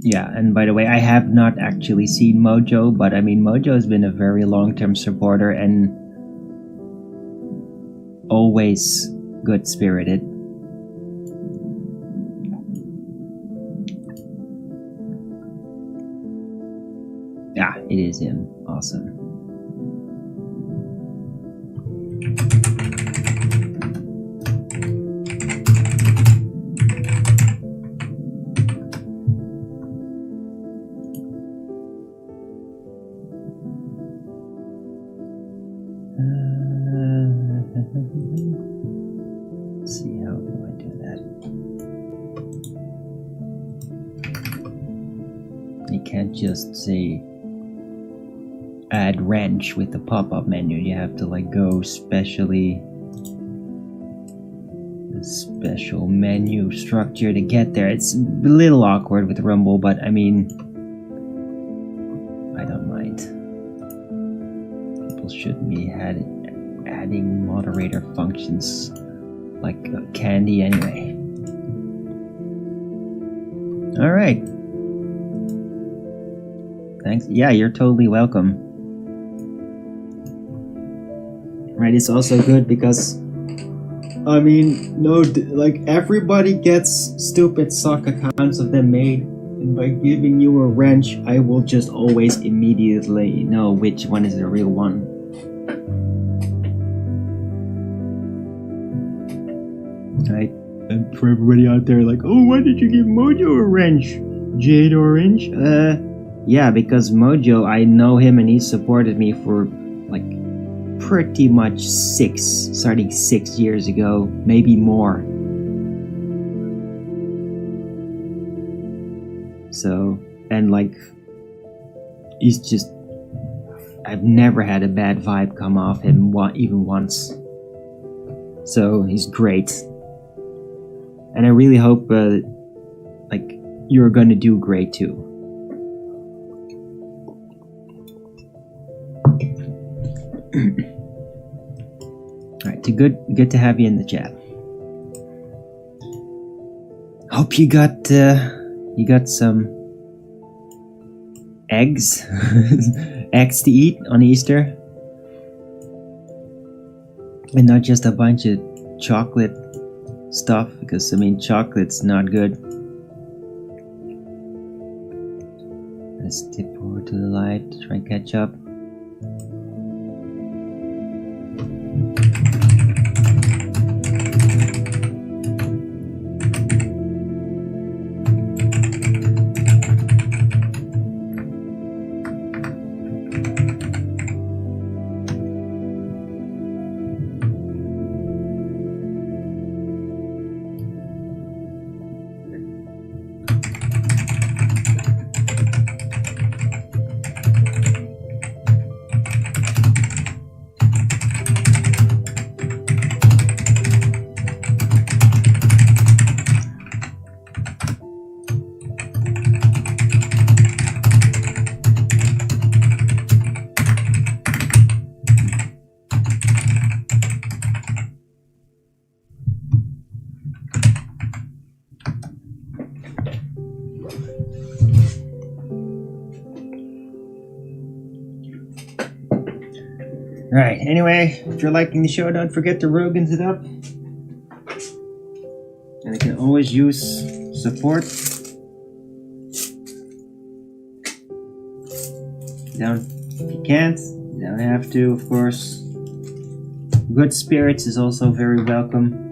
Yeah, and by the way, I have not actually seen Mojo, but I mean, Mojo has been a very long-term supporter and always good-spirited. Yeah, it is him. Awesome. Let's see, how do I do that? You can't just say add wrench with the pop-up menu. You have to like go specially the special menu structure to get there. It's a little awkward with Rumble, but I mean, I don't mind. People shouldn't be adding moderator functions like candy anyway. Alright. Thanks. Yeah, you're totally welcome. Right, it's also good because, I mean, no, like everybody gets stupid sock accounts of them made, and by giving you a wrench, I will just always immediately know which one is the real one. Right? And for everybody out there like, oh, why did you give Mojo a wrench? Jade Orange? Yeah, because Mojo, I know him and he supported me for like pretty much starting 6 years ago, maybe more. So, and like, he's just, I've never had a bad vibe come off him even once. So, he's great. And I really hope, like, you're gonna do great too. Alright, good to have you in the chat. Hope you got some eggs, eggs to eat on Easter. And not just a bunch of chocolate stuff, because I mean chocolate's not good. Let's tip over to the light to try and catch up. Right, anyway, if you're liking the show, don't forget to Rogan's it up. And I can always use support. If you can't, you don't have to, of course. Good spirits is also very welcome.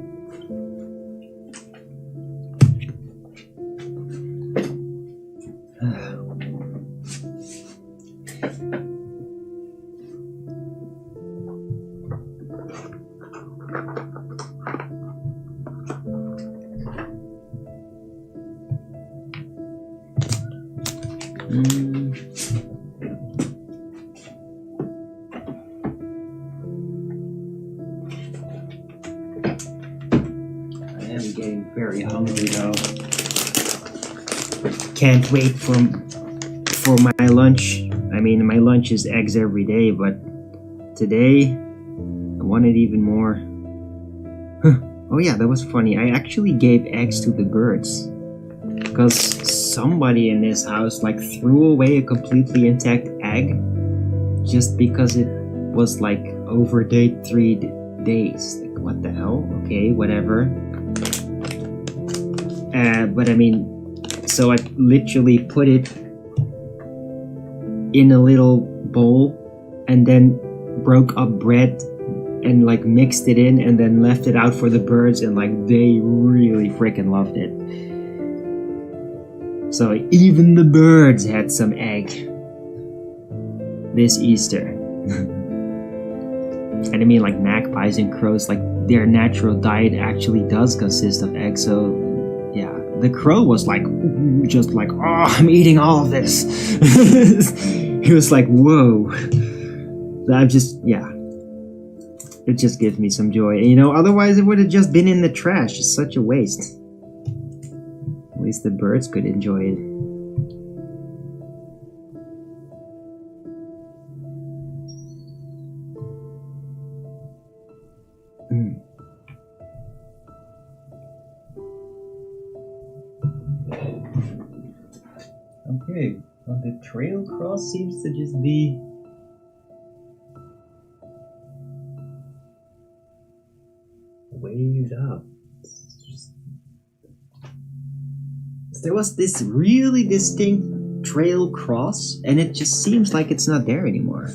I'm getting very hungry though. Can't wait for my lunch. I mean, my lunch is eggs every day, but today I wanted even more. Oh yeah, that was funny. I actually gave eggs to the birds because somebody in this house like threw away a completely intact egg just because it was like over date 3 days. Like, what the hell? Okay, whatever. But I mean, so I literally put it in a little bowl and then broke up bread and like mixed it in and then left it out for the birds, and like they really freaking loved it. So even the birds had some egg this Easter. And I mean, like magpies and crows, like their natural diet actually does consist of eggs. So yeah, the crow was like just like, oh, I'm eating all of this. He was like, whoa. I'm just, yeah, it just gives me some joy. And, you know, otherwise it would have just been in the trash. It's such a waste. At least the birds could enjoy it. Okay, well, the trail cross seems to just be waved up. There was this really distinct trail cross, and it just seems like it's not there anymore.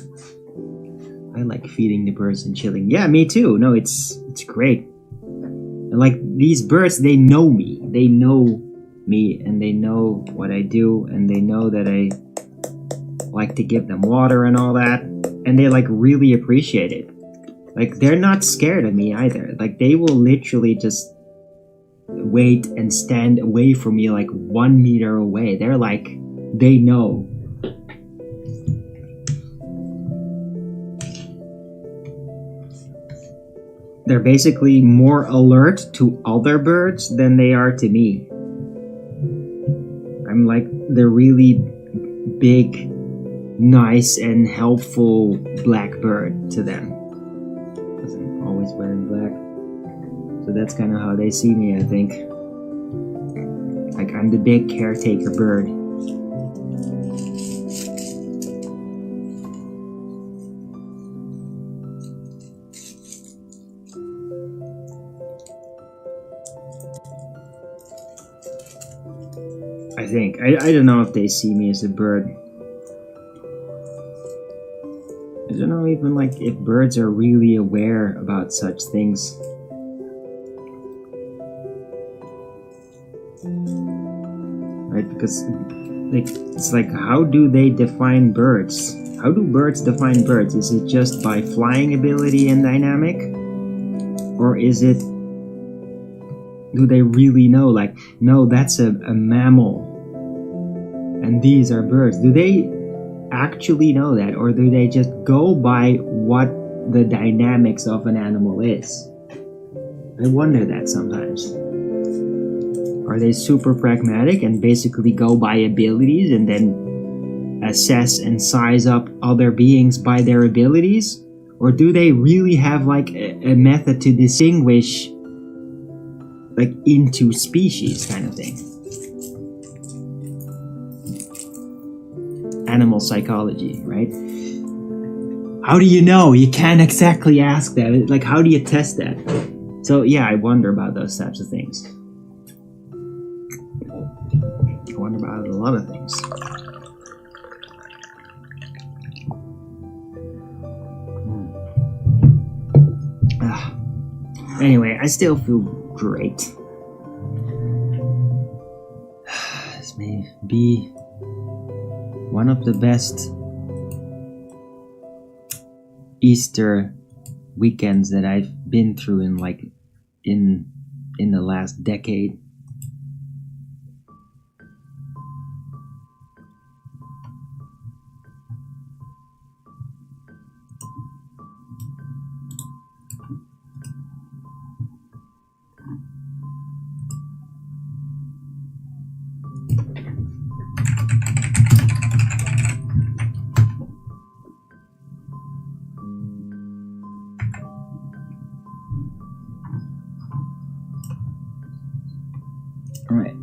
I like feeding the birds and chilling. Yeah, me too. No, it's great. And like these birds, they know me. They know me, and they know what I do, and they know that I like to give them water and all that, and they like really appreciate it. Like, they're not scared of me either. Like, they will literally just wait and stand away from me like 1 meter away. They're like, they know. They're basically more alert to other birds than they are to me. I'm like the really big, nice and helpful black bird to them. Because I'm always wearing black. So that's kind of how they see me, I think. Like, I'm the big caretaker bird. I think. I don't know if they see me as a bird. I don't know even like if birds are really aware about such things. Right, because like it's like, how do they define birds? How do birds define birds? Is it just by flying ability and dynamic? Or is it, do they really know, like, no, that's a mammal and these are birds? Do they actually know that, or do they just go by what the dynamics of an animal is? I wonder that sometimes. Are they super pragmatic and basically go by abilities and then assess and size up other beings by their abilities? Or do they really have like a method to distinguish like into species kind of thing? Animal psychology, right? How do you know? You can't exactly ask that. Like, how do you test that? So yeah, I wonder about those types of things. I wonder about a lot of things. Anyway, I still feel great. This may be one of the best Easter weekends that I've been through in the last decade. All right.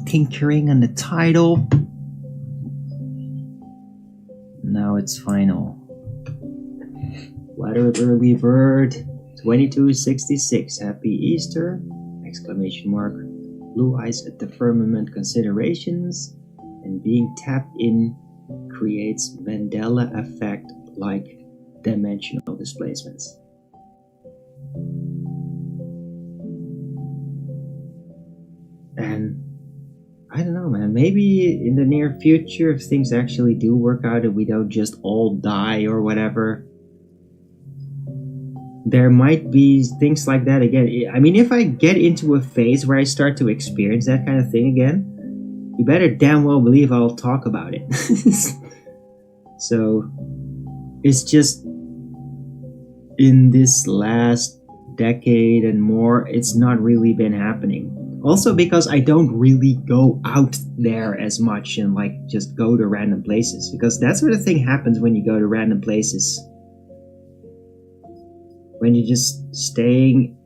Tinkering on the title. Now it's final. Flatter early bird 2266. Happy Easter! Exclamation mark. Blue eyes at the firmament considerations. And being tapped in creates Mandela effect like dimensional displacements. And I don't know, man. Maybe in the near future, if things actually do work out and we don't just all die or whatever, there might be things like that again. I mean, if I get into a phase where I start to experience that kind of thing again, you better damn well believe I'll talk about it. So, it's just in this last decade and more, it's not really been happening. Also because I don't really go out there as much and like just go to random places, because that sort of thing happens when you go to random places. When you're just staying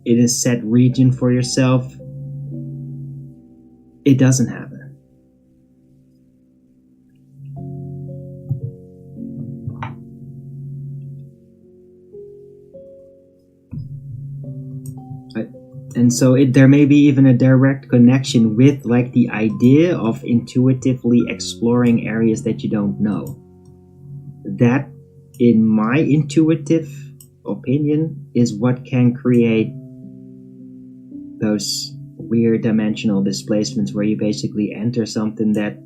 in a set region for yourself, it doesn't happen. And so there may be even a direct connection with like the idea of intuitively exploring areas that you don't know. That, in my intuitive opinion, is what can create those weird dimensional displacements where you basically enter something that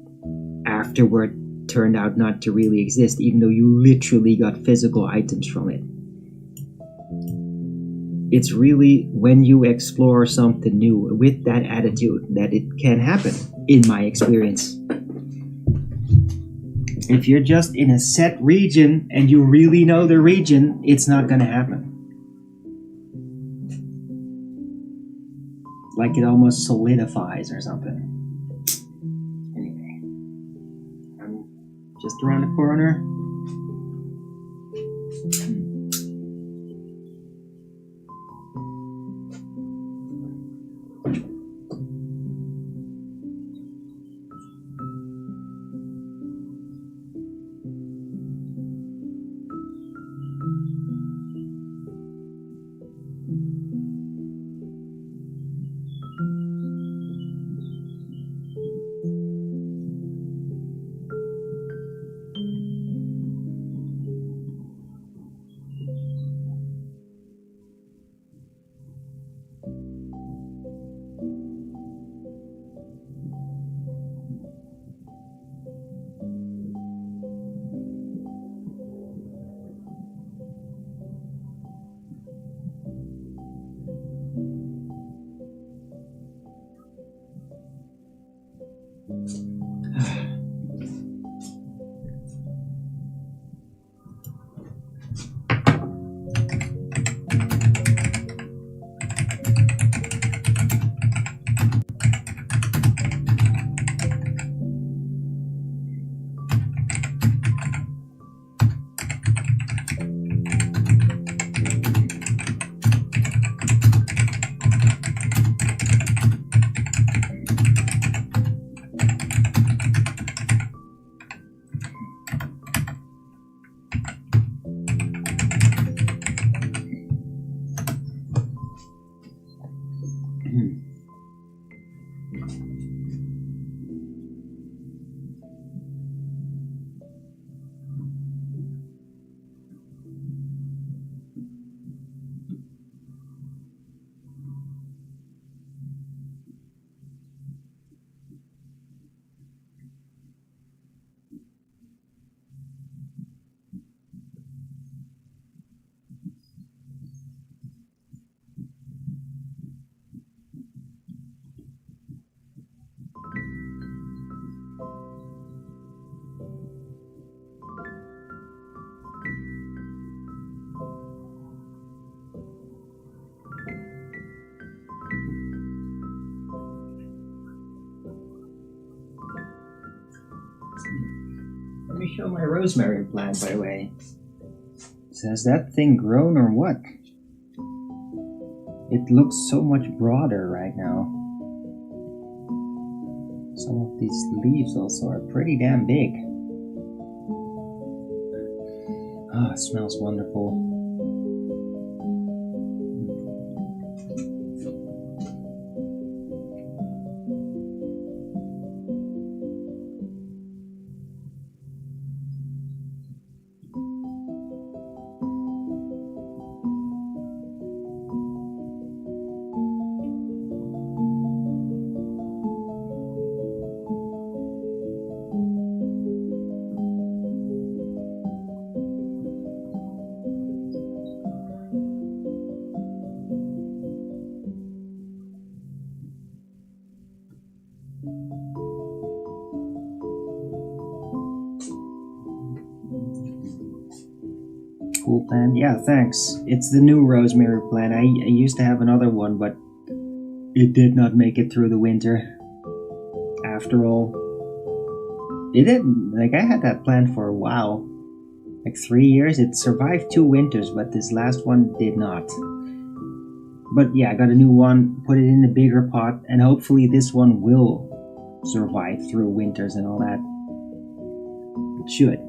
afterward turned out not to really exist, even though you literally got physical items from it. It's really when you explore something new with that attitude that it can happen, in my experience. If you're just in a set region and you really know the region, it's not gonna happen. Like it almost solidifies or something. Anyway, I'm just around the corner. Let me show my rosemary plant, by the way. Has that thing grown or what? It looks so much broader right now. Some of these leaves also are pretty damn big. Ah, it smells wonderful. Cool plant. Yeah, thanks. It's the new rosemary plant. I used to have another one, but it did not make it through the winter. After all, it didn't. Like, I had that plant for a while. Like 3 years. It survived 2 winters, but this last one did not. But yeah, I got a new one, put it in a bigger pot, and hopefully this one will survive through winters and all that. It should.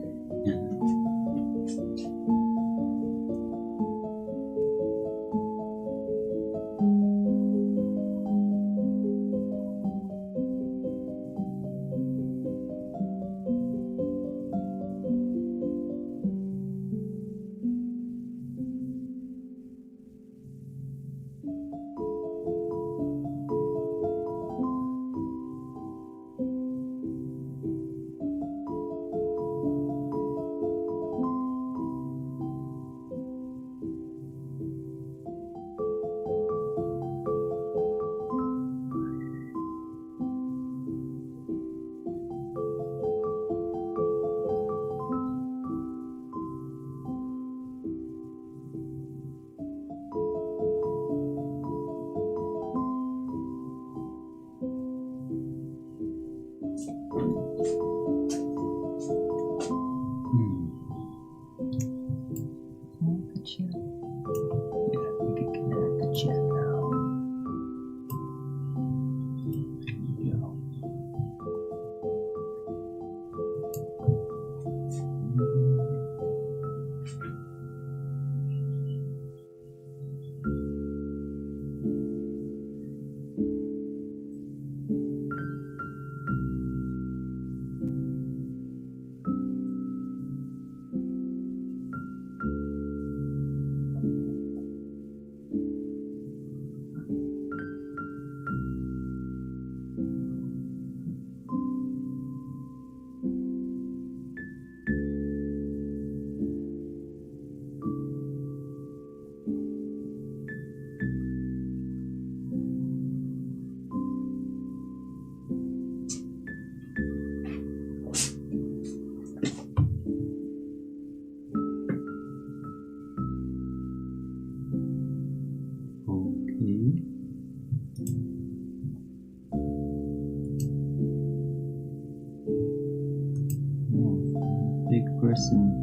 big person.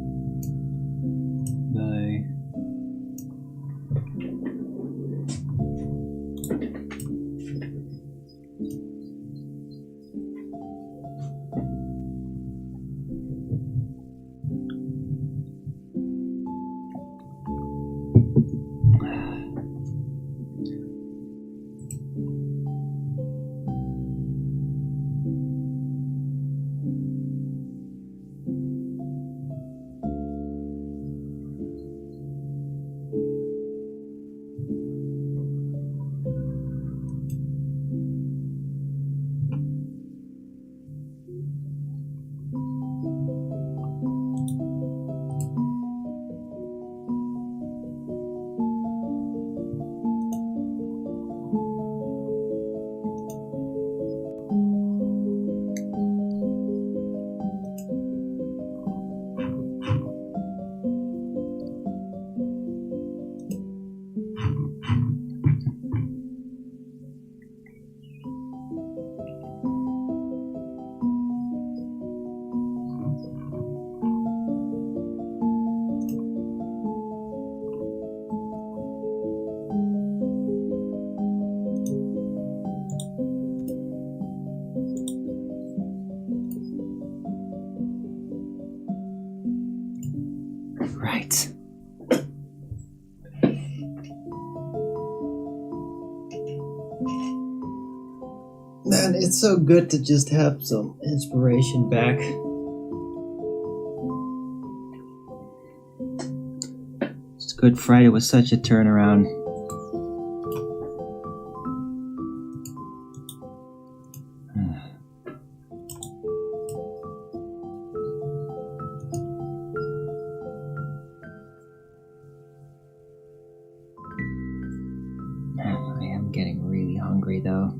Bye. Right. Man, it's so good to just have some inspiration back. It's Good Friday was such a turnaround. I am getting really hungry though.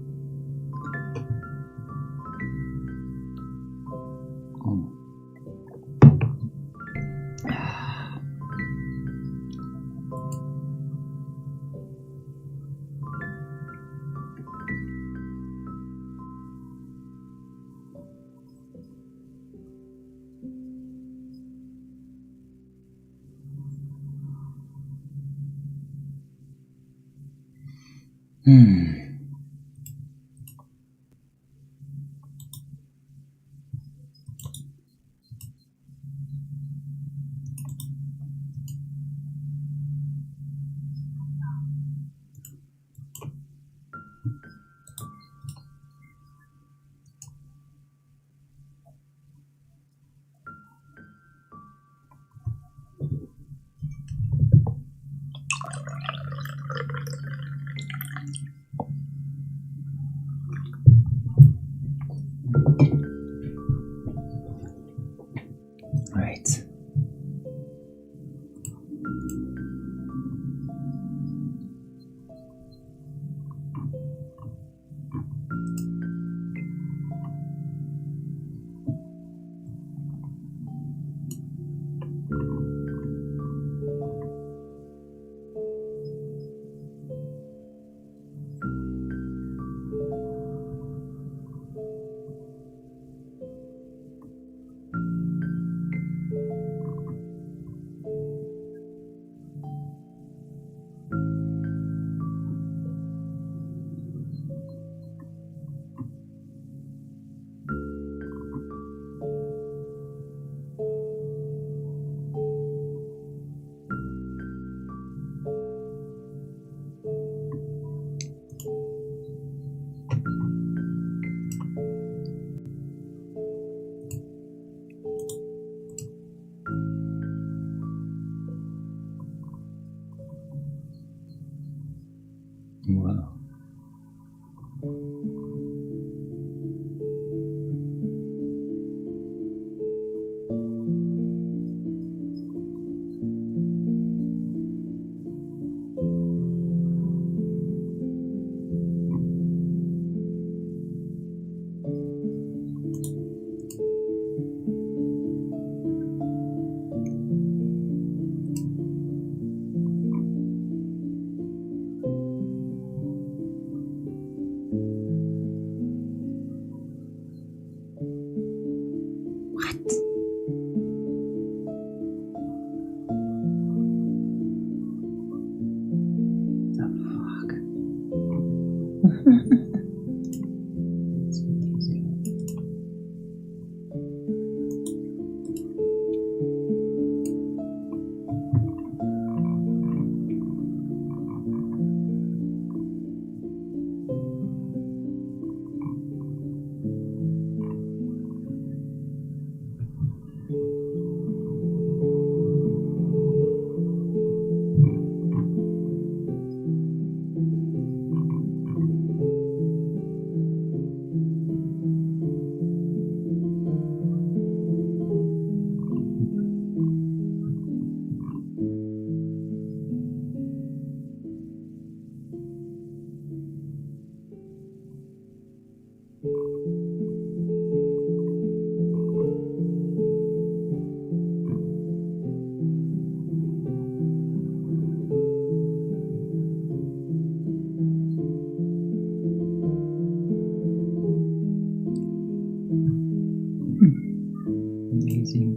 Amazing.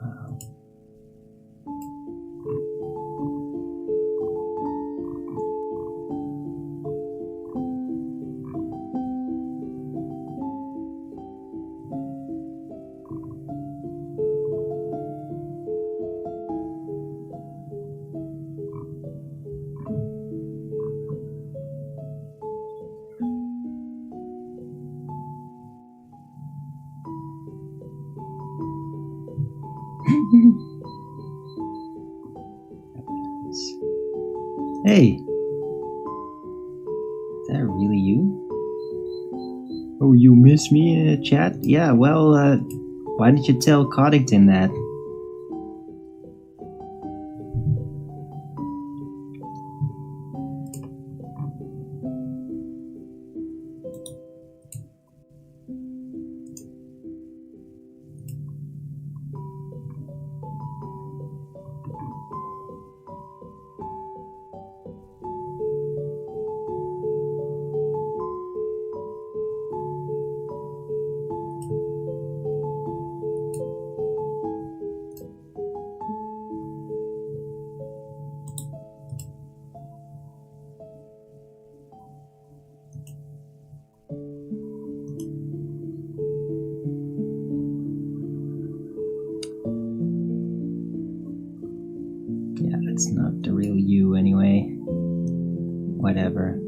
Wow. Hey! Is that really you? Oh, you miss me, chat? Yeah, well, why didn't you tell Coddington that? It's not the real you anyway. Whatever.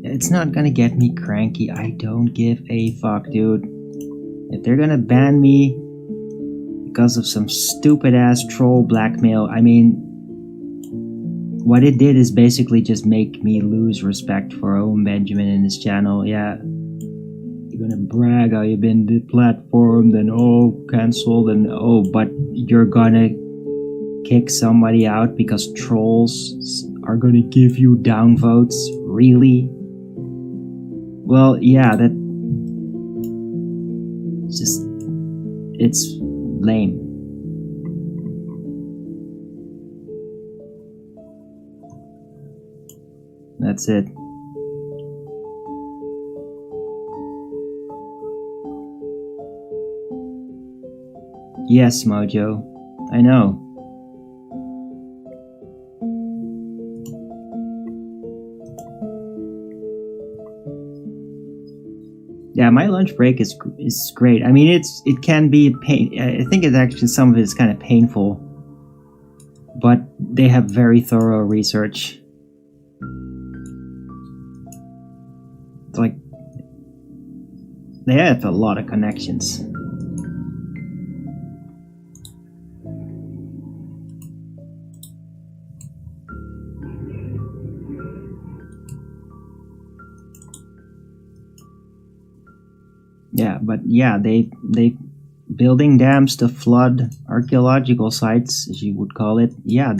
It's not gonna get me cranky. I don't give a fuck, dude. If they're gonna ban me because of some stupid ass troll blackmail, I mean, what it did is basically just make me lose respect for Owen Benjamin and his channel. Yeah. You're gonna brag how you've been deplatformed and cancelled and but you're gonna kick somebody out because trolls are gonna give you downvotes? Really? Well, yeah, it's lame. That's it. Yes, Mojo. I know. Yeah, my lunch break is great. I mean, it can be a pain. I think it's actually some of it is kind of painful, but they have very thorough research. It's like they have a lot of connections. Yeah, but yeah, they building dams to flood archaeological sites, as you would call it. Yeah,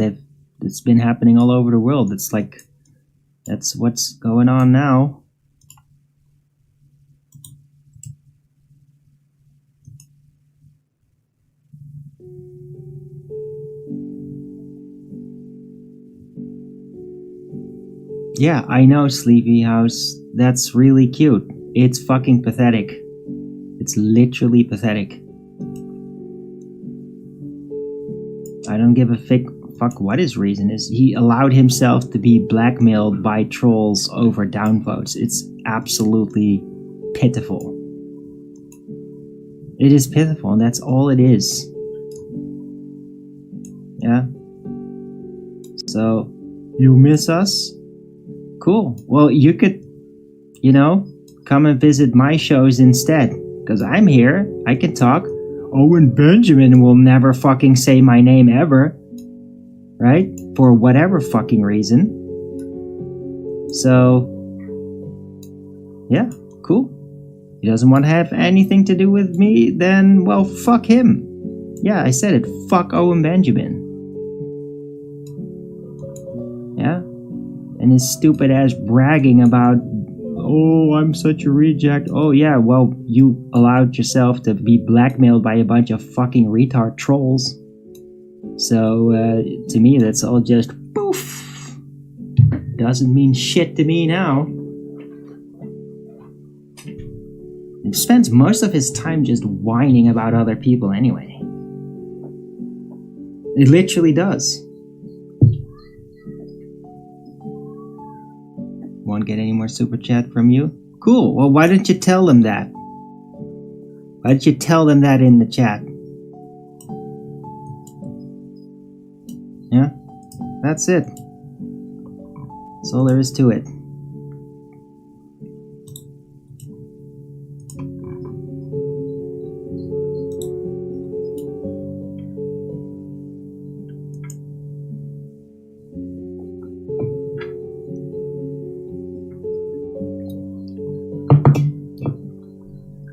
it's been happening all over the world. It's like that's what's going on now. Yeah, I know, Sleepy House. That's really cute. It's fucking pathetic. It's literally pathetic. I don't give a fuck what his reason is. He allowed himself to be blackmailed by trolls over downvotes. It's absolutely pitiful. It is pitiful, and that's all it is. Yeah? So, you miss us? Cool. Well, you could, come and visit my shows instead. Because I'm here, I can talk. Owen Benjamin will never fucking say my name ever. Right? For whatever fucking reason. So, yeah, cool. He doesn't want to have anything to do with me, then, well, fuck him. Yeah, I said it. Fuck Owen Benjamin. Yeah? And his stupid ass bragging about, oh, I'm such a reject. Oh, yeah, well, you allowed yourself to be blackmailed by a bunch of fucking retard trolls. So, to me, that's all just poof. Doesn't mean shit to me now. He spends most of his time just whining about other people anyway. It literally does. Won't get any more super chat from you? Cool. Well, why don't you tell them that? Why don't you tell them that in the chat? Yeah, that's it. That's all there is to it.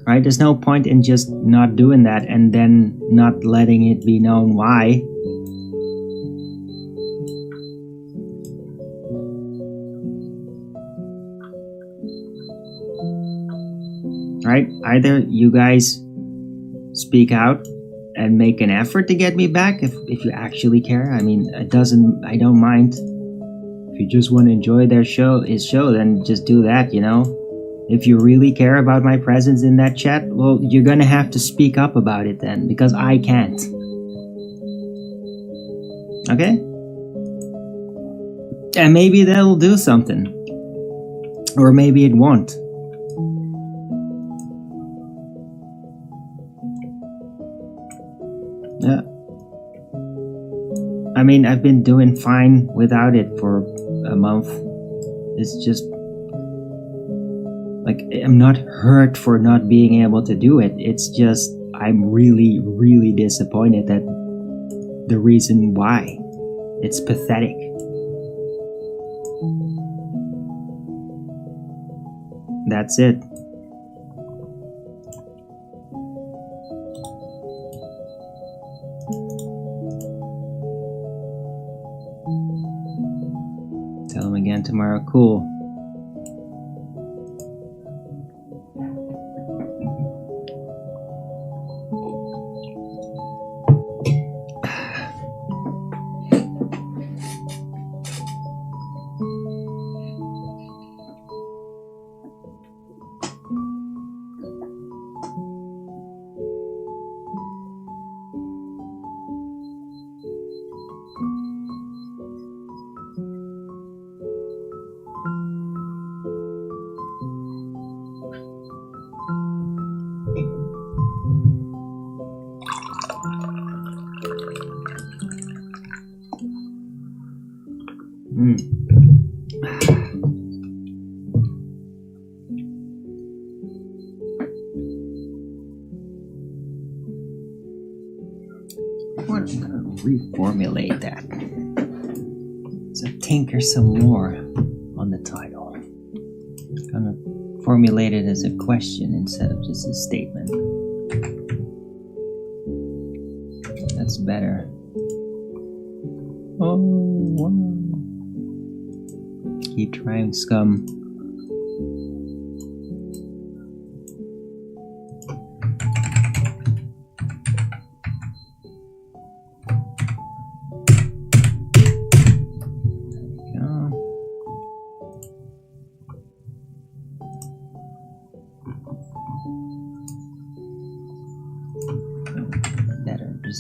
Right? There's no point in just not doing that and then not letting it be known why. Right? Either you guys speak out and make an effort to get me back if you actually care. I mean, I don't mind. If you just want to enjoy his show, then just do that, you know? If you really care about my presence in that chat, well, you're gonna have to speak up about it then, because I can't. Okay? And maybe that'll do something. Or maybe it won't. Yeah. I mean, I've been doing fine without it for a month. It's just... like, I'm not hurt for not being able to do it. It's just, I'm really, really disappointed at the reason why. It's pathetic. That's it. Tell him again tomorrow. Cool. I'm gonna reformulate that. So tinker some more on the title. I'm gonna formulate it as a question instead of just a statement. That's better. Oh, wow. Keep trying, scum.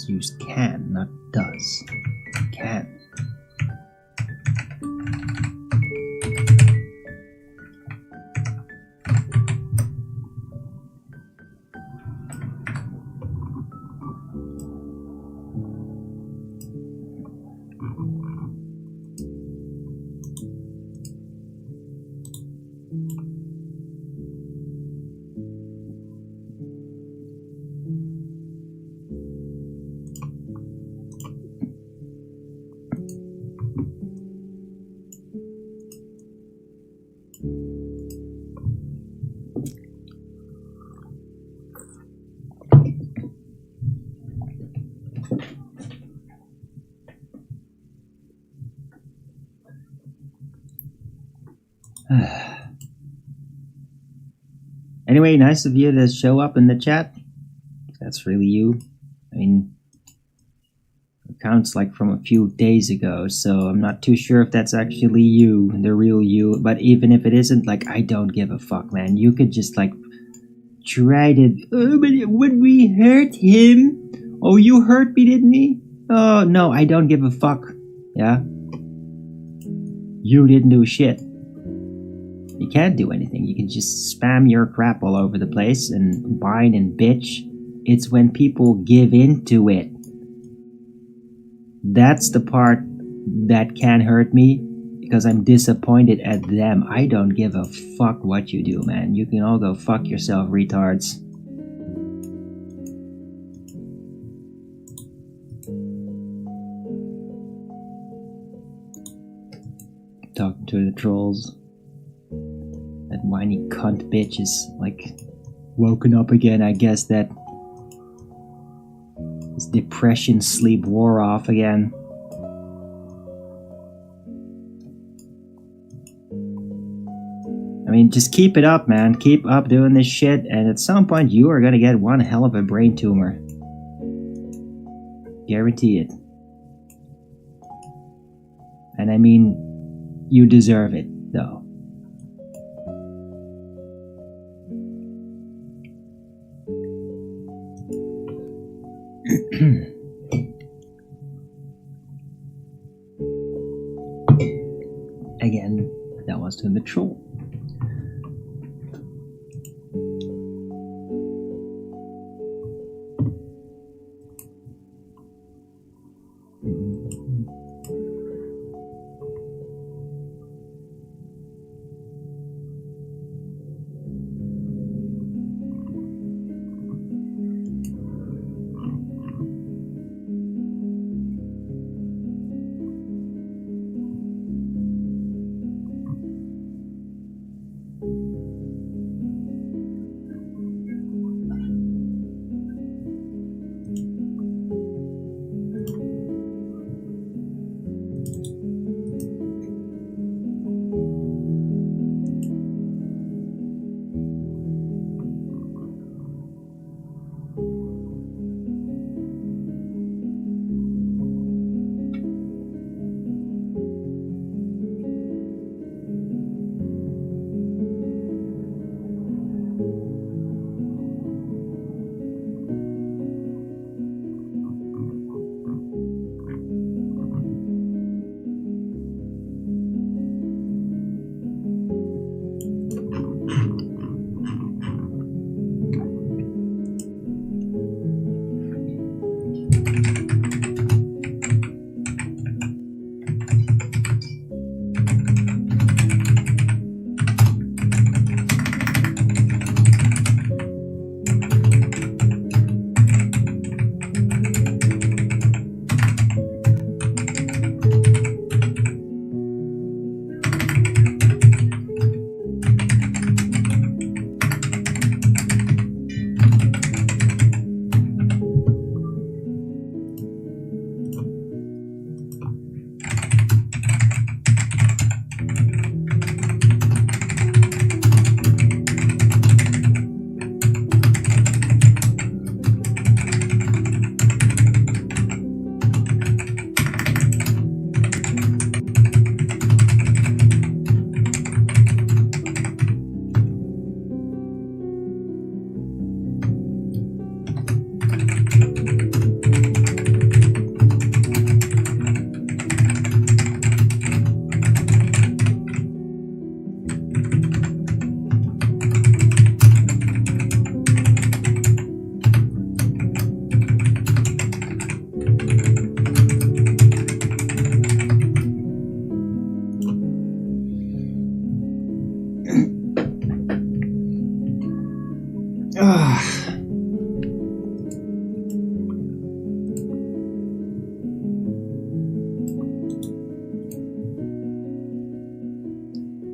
Use can, not does. Can. Anyway, nice of you to show up in the chat. That's really you. I mean, it counts like from a few days ago, so I'm not too sure if that's actually you, the real you. But even if it isn't, like, I don't give a fuck, man. You could just like tried it. But when we hurt him. Oh, you hurt me, didn't he? Oh, no, I don't give a fuck. Yeah? You didn't do shit. You can't do anything. You can just spam your crap all over the place and whine and bitch. It's when people give in to it. That's the part that can hurt me because I'm disappointed at them. I don't give a fuck what you do, man. You can all go fuck yourself, retards. Talking to the trolls. That whiny cunt bitch is like woken up again. I guess that his depression sleep wore off again. I mean, just keep it up, man. Keep up doing this shit, and at some point you are gonna get one hell of a brain tumor. Guarantee it. And I mean, you deserve it, though. Again, that was to the troll.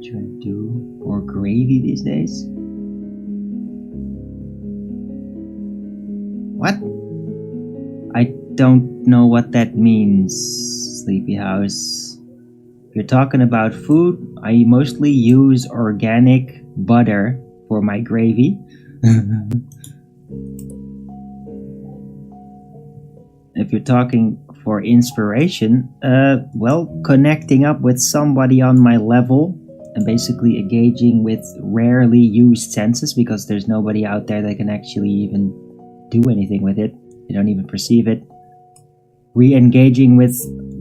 Trying to do more gravy these days. What? I don't know what that means, Sleepy House. If you're talking about food, I mostly use organic butter for my gravy. If you're talking for inspiration, well, connecting up with somebody on my level and basically engaging with rarely used senses because there's nobody out there that can actually even do anything with it. You don't even perceive it. Re-engaging with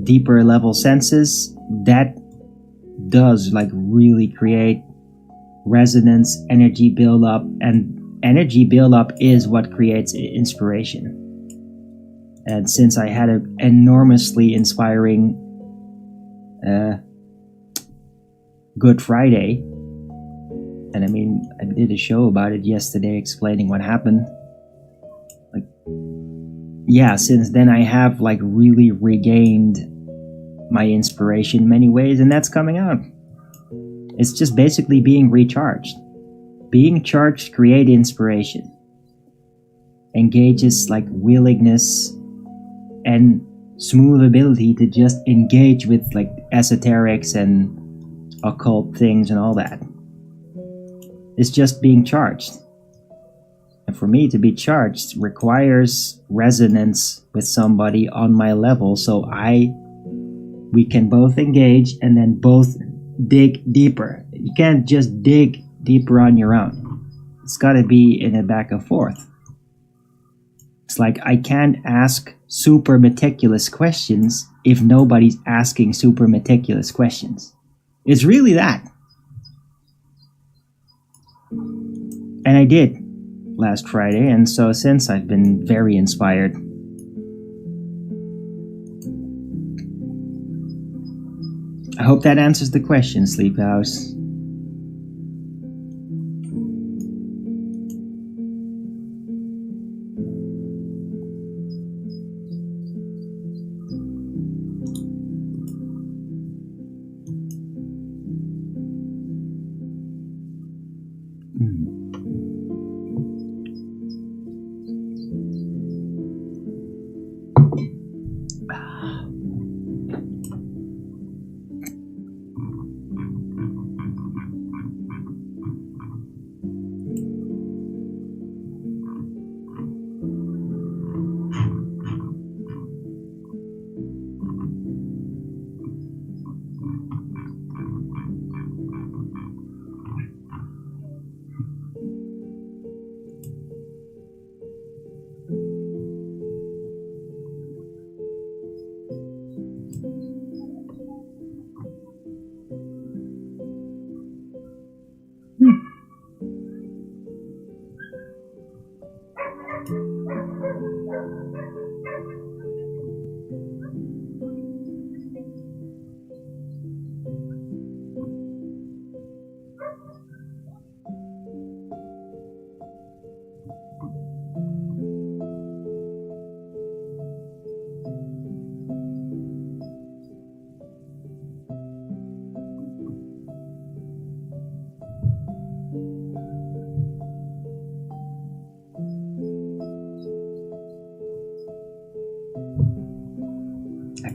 deeper level senses, that does like really create resonance, energy buildup, and energy buildup is what creates inspiration. And since I had an enormously inspiring Good Friday, and I mean, I did a show about it yesterday explaining what happened. Like, yeah, since then I have like really regained my inspiration in many ways, and that's coming out. It's just basically being recharged. Being charged creates inspiration. Engages like willingness and smooth ability to just engage with like esoterics and occult things and all that. It's just being charged. And for me to be charged requires resonance with somebody on my level, so we can both engage and then both dig deeper. You can't just dig deeper on your own. It's gotta be in a back and forth. It's like I can't ask super meticulous questions if nobody's asking super meticulous questions. It's really that. And I did last Friday, and so since I've been very inspired. I hope that answers the question, Sleep House.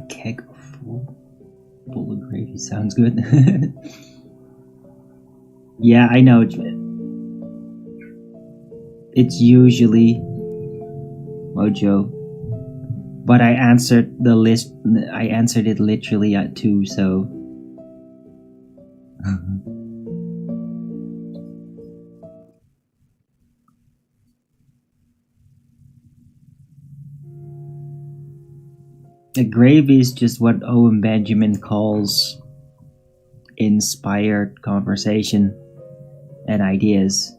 Keg full of gravy sounds good. Yeah, I know. It's usually Mojo, but I answered the list. I answered it literally at 2, so. The gravy is just what Owen Benjamin calls inspired conversation and ideas.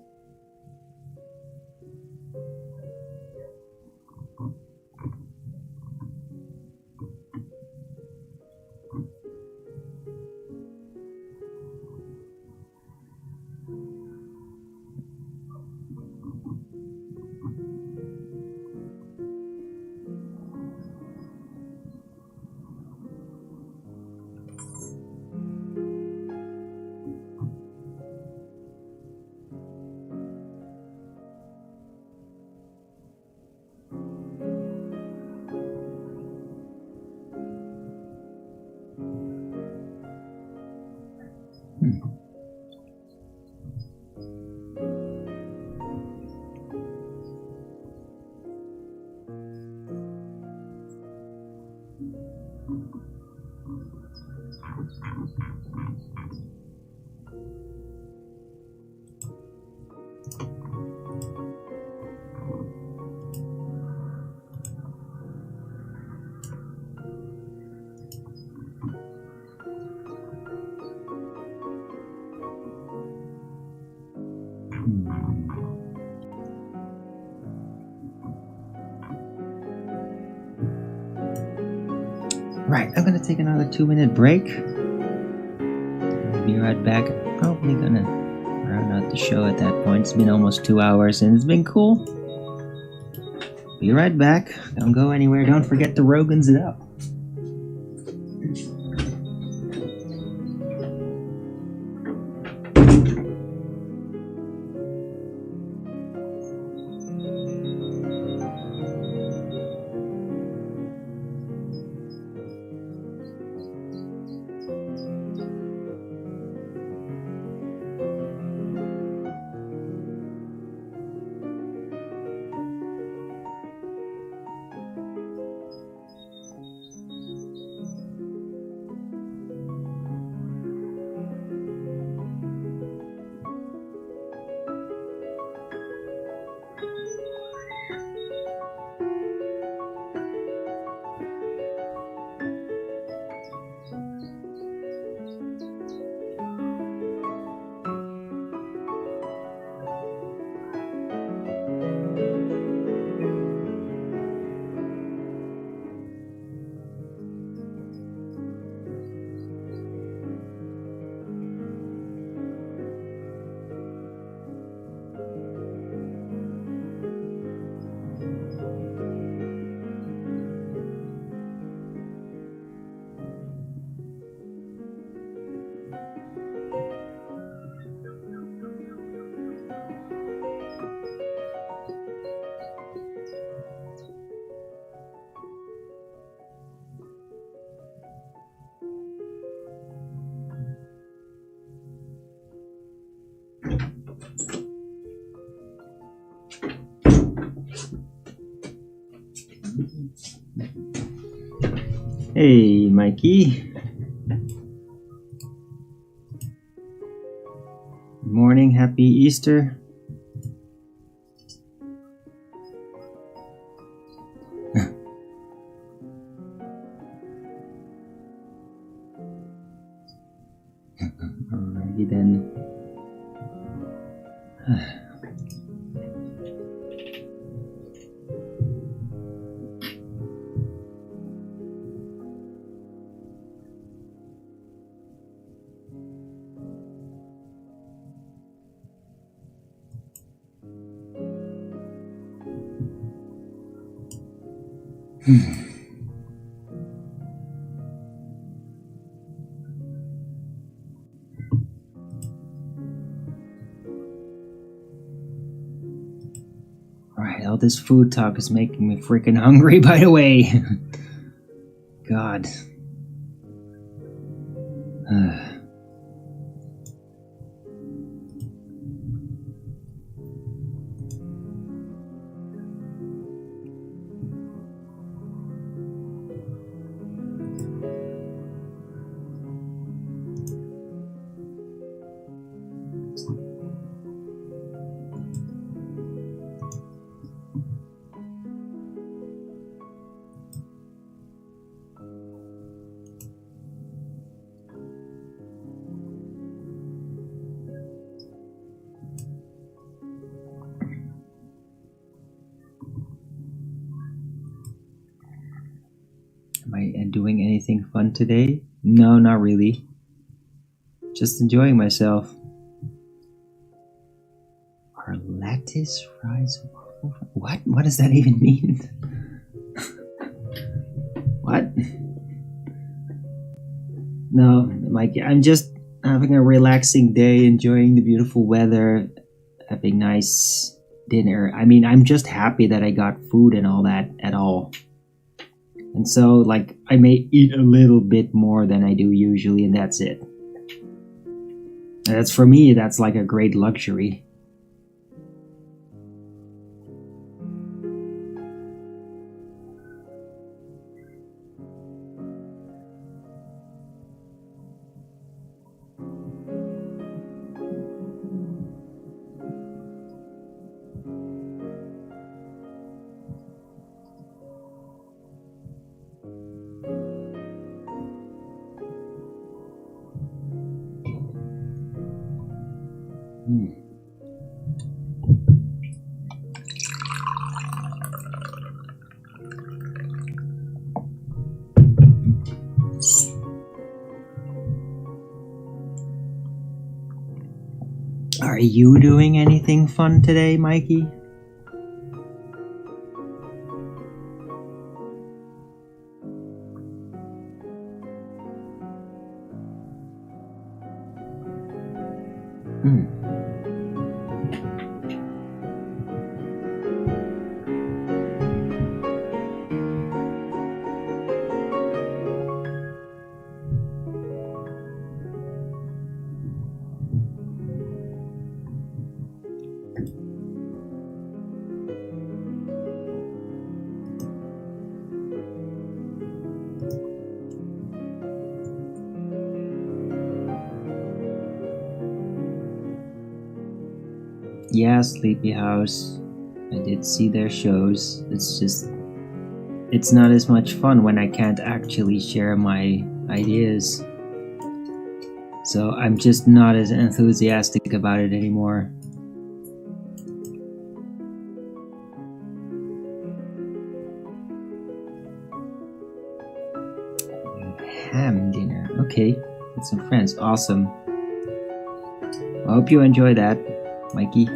Right, I'm gonna take another 2-minute break. Be right back. Probably gonna round out the show at that point. It's been almost 2 hours and it's been cool. Be right back. Don't go anywhere. Don't forget to Rogan's it up. Hey, Mikey. Good morning, happy Easter. Alrighty then. Alright, all this food talk is making me freaking hungry, by the way. God. Am I doing anything fun today? No, not really. Just enjoying myself. Are lattice fries waffle? What? What does that even mean? What? No, Mike, I'm just having a relaxing day, enjoying the beautiful weather, having nice dinner. I mean, I'm just happy that I got food and all that at all. And so, like, I may eat a little bit more than I do usually, and that's it. That's for me, that's like a great luxury. Are you doing anything fun today, Mikey? Yeah, Sleepy House. I did see their shows. It's not as much fun when I can't actually share my ideas. So I'm just not as enthusiastic about it anymore. Ham dinner. Okay, with some friends. Awesome. I hope you enjoy that, Mikey.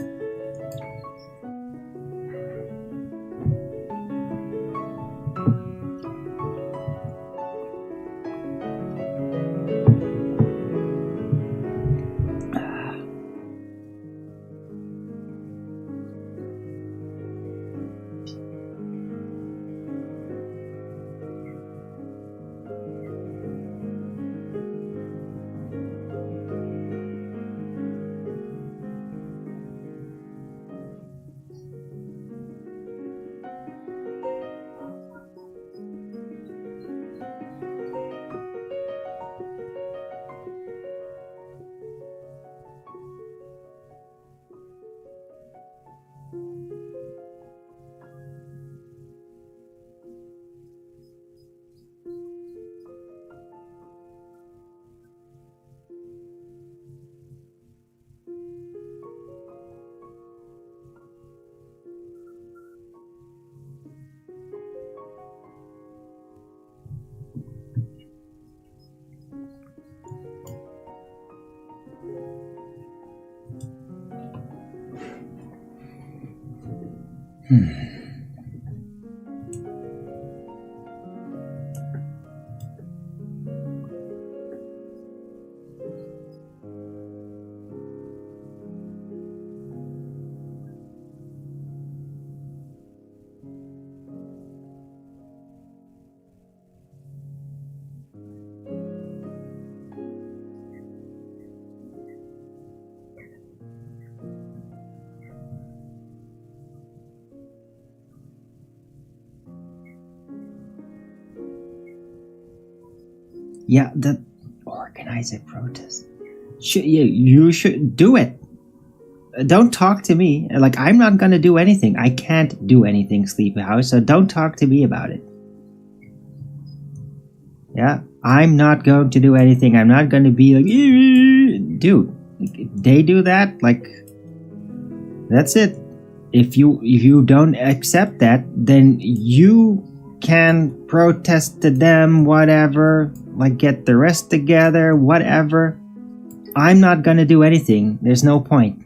Yeah, organize a protest. You should do it. Don't talk to me. Like, I'm not gonna do anything. I can't do anything, Sleepy House, so don't talk to me about it. Yeah, I'm not going to do anything. I'm not gonna be like, dude, they do that, like, that's it. If you don't accept that, then you can protest to them, whatever, like get the rest together, whatever. I'm not gonna do anything. There's no point.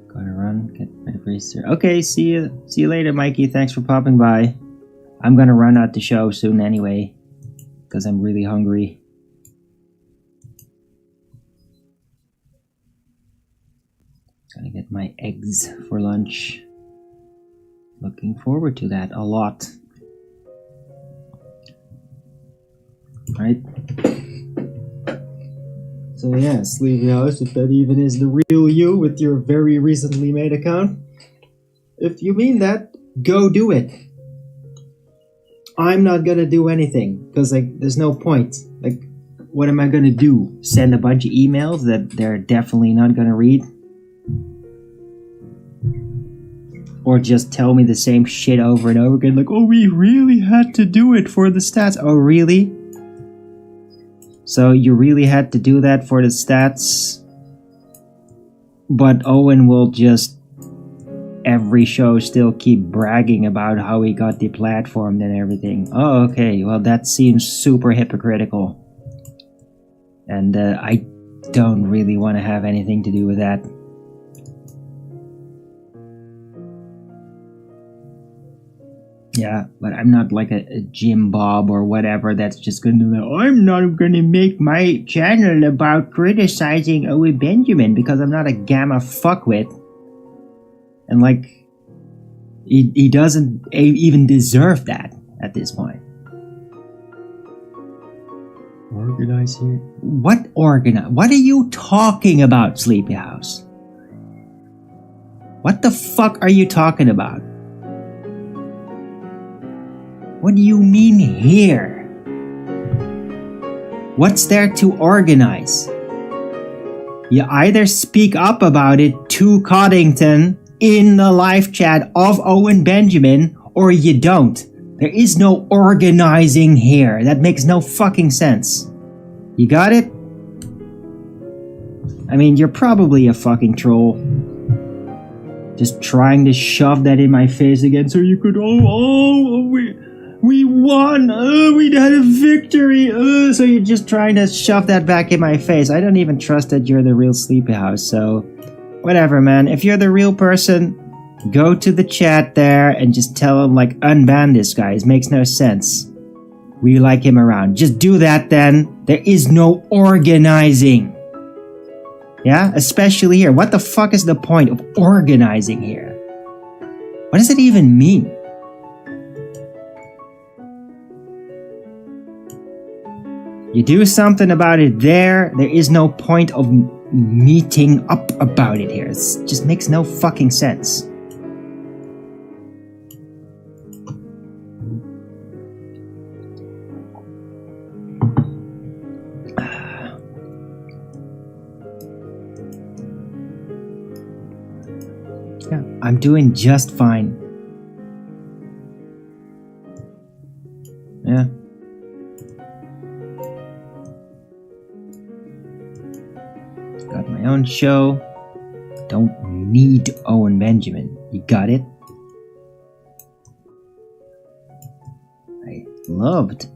Gotta run, get my bracer. Okay, see you later, Mikey. Thanks for popping by. I'm gonna run out the show soon anyway, because I'm really hungry. Gonna get my eggs for lunch. Looking forward to that a lot. Right? So yeah, Sleepy House, if that even is the real you with your very recently made account. If you mean that, go do it. I'm not gonna do anything, because like there's no point. Like, what am I gonna do? Send a bunch of emails that they're definitely not gonna read? Or just tell me the same shit over and over again, like, oh, we really had to do it for the stats. Oh, really? So you really had to do that for the stats? But Owen will just, every show, still keep bragging about how he got deplatformed and everything. Oh, okay, well, that seems super hypocritical. And I don't really want to have anything to do with that. Yeah, but I'm not like a Jim Bob or whatever that's just gonna be like, I'm not gonna make my channel about criticizing Owen Benjamin because I'm not a gamma fuckwit. And like, he doesn't even deserve that at this point. Organize here? What organize? What are you talking about, Sleepy House? What the fuck are you talking about? What do you mean here? What's there to organize? You either speak up about it to Coddington in the live chat of Owen Benjamin, or you don't. There is no organizing here. That makes no fucking sense. You got it? I mean, you're probably a fucking troll. Just trying to shove that in my face again so you could, we won! We had a victory! So you're just trying to shove that back in my face. I don't even trust that you're the real Sleepy House, so... Whatever, man. If you're the real person, go to the chat there and just tell him, like, unban this guy. It makes no sense. We like him around. Just do that then. There is no organizing. Yeah? Especially here. What the fuck is the point of organizing here? What does it even mean? You do something about it there, there is no point of meeting up about it here. It just makes no fucking sense. Yeah, I'm doing just fine. Yeah. Got my own show. Don't need Owen Benjamin. You got it? I loved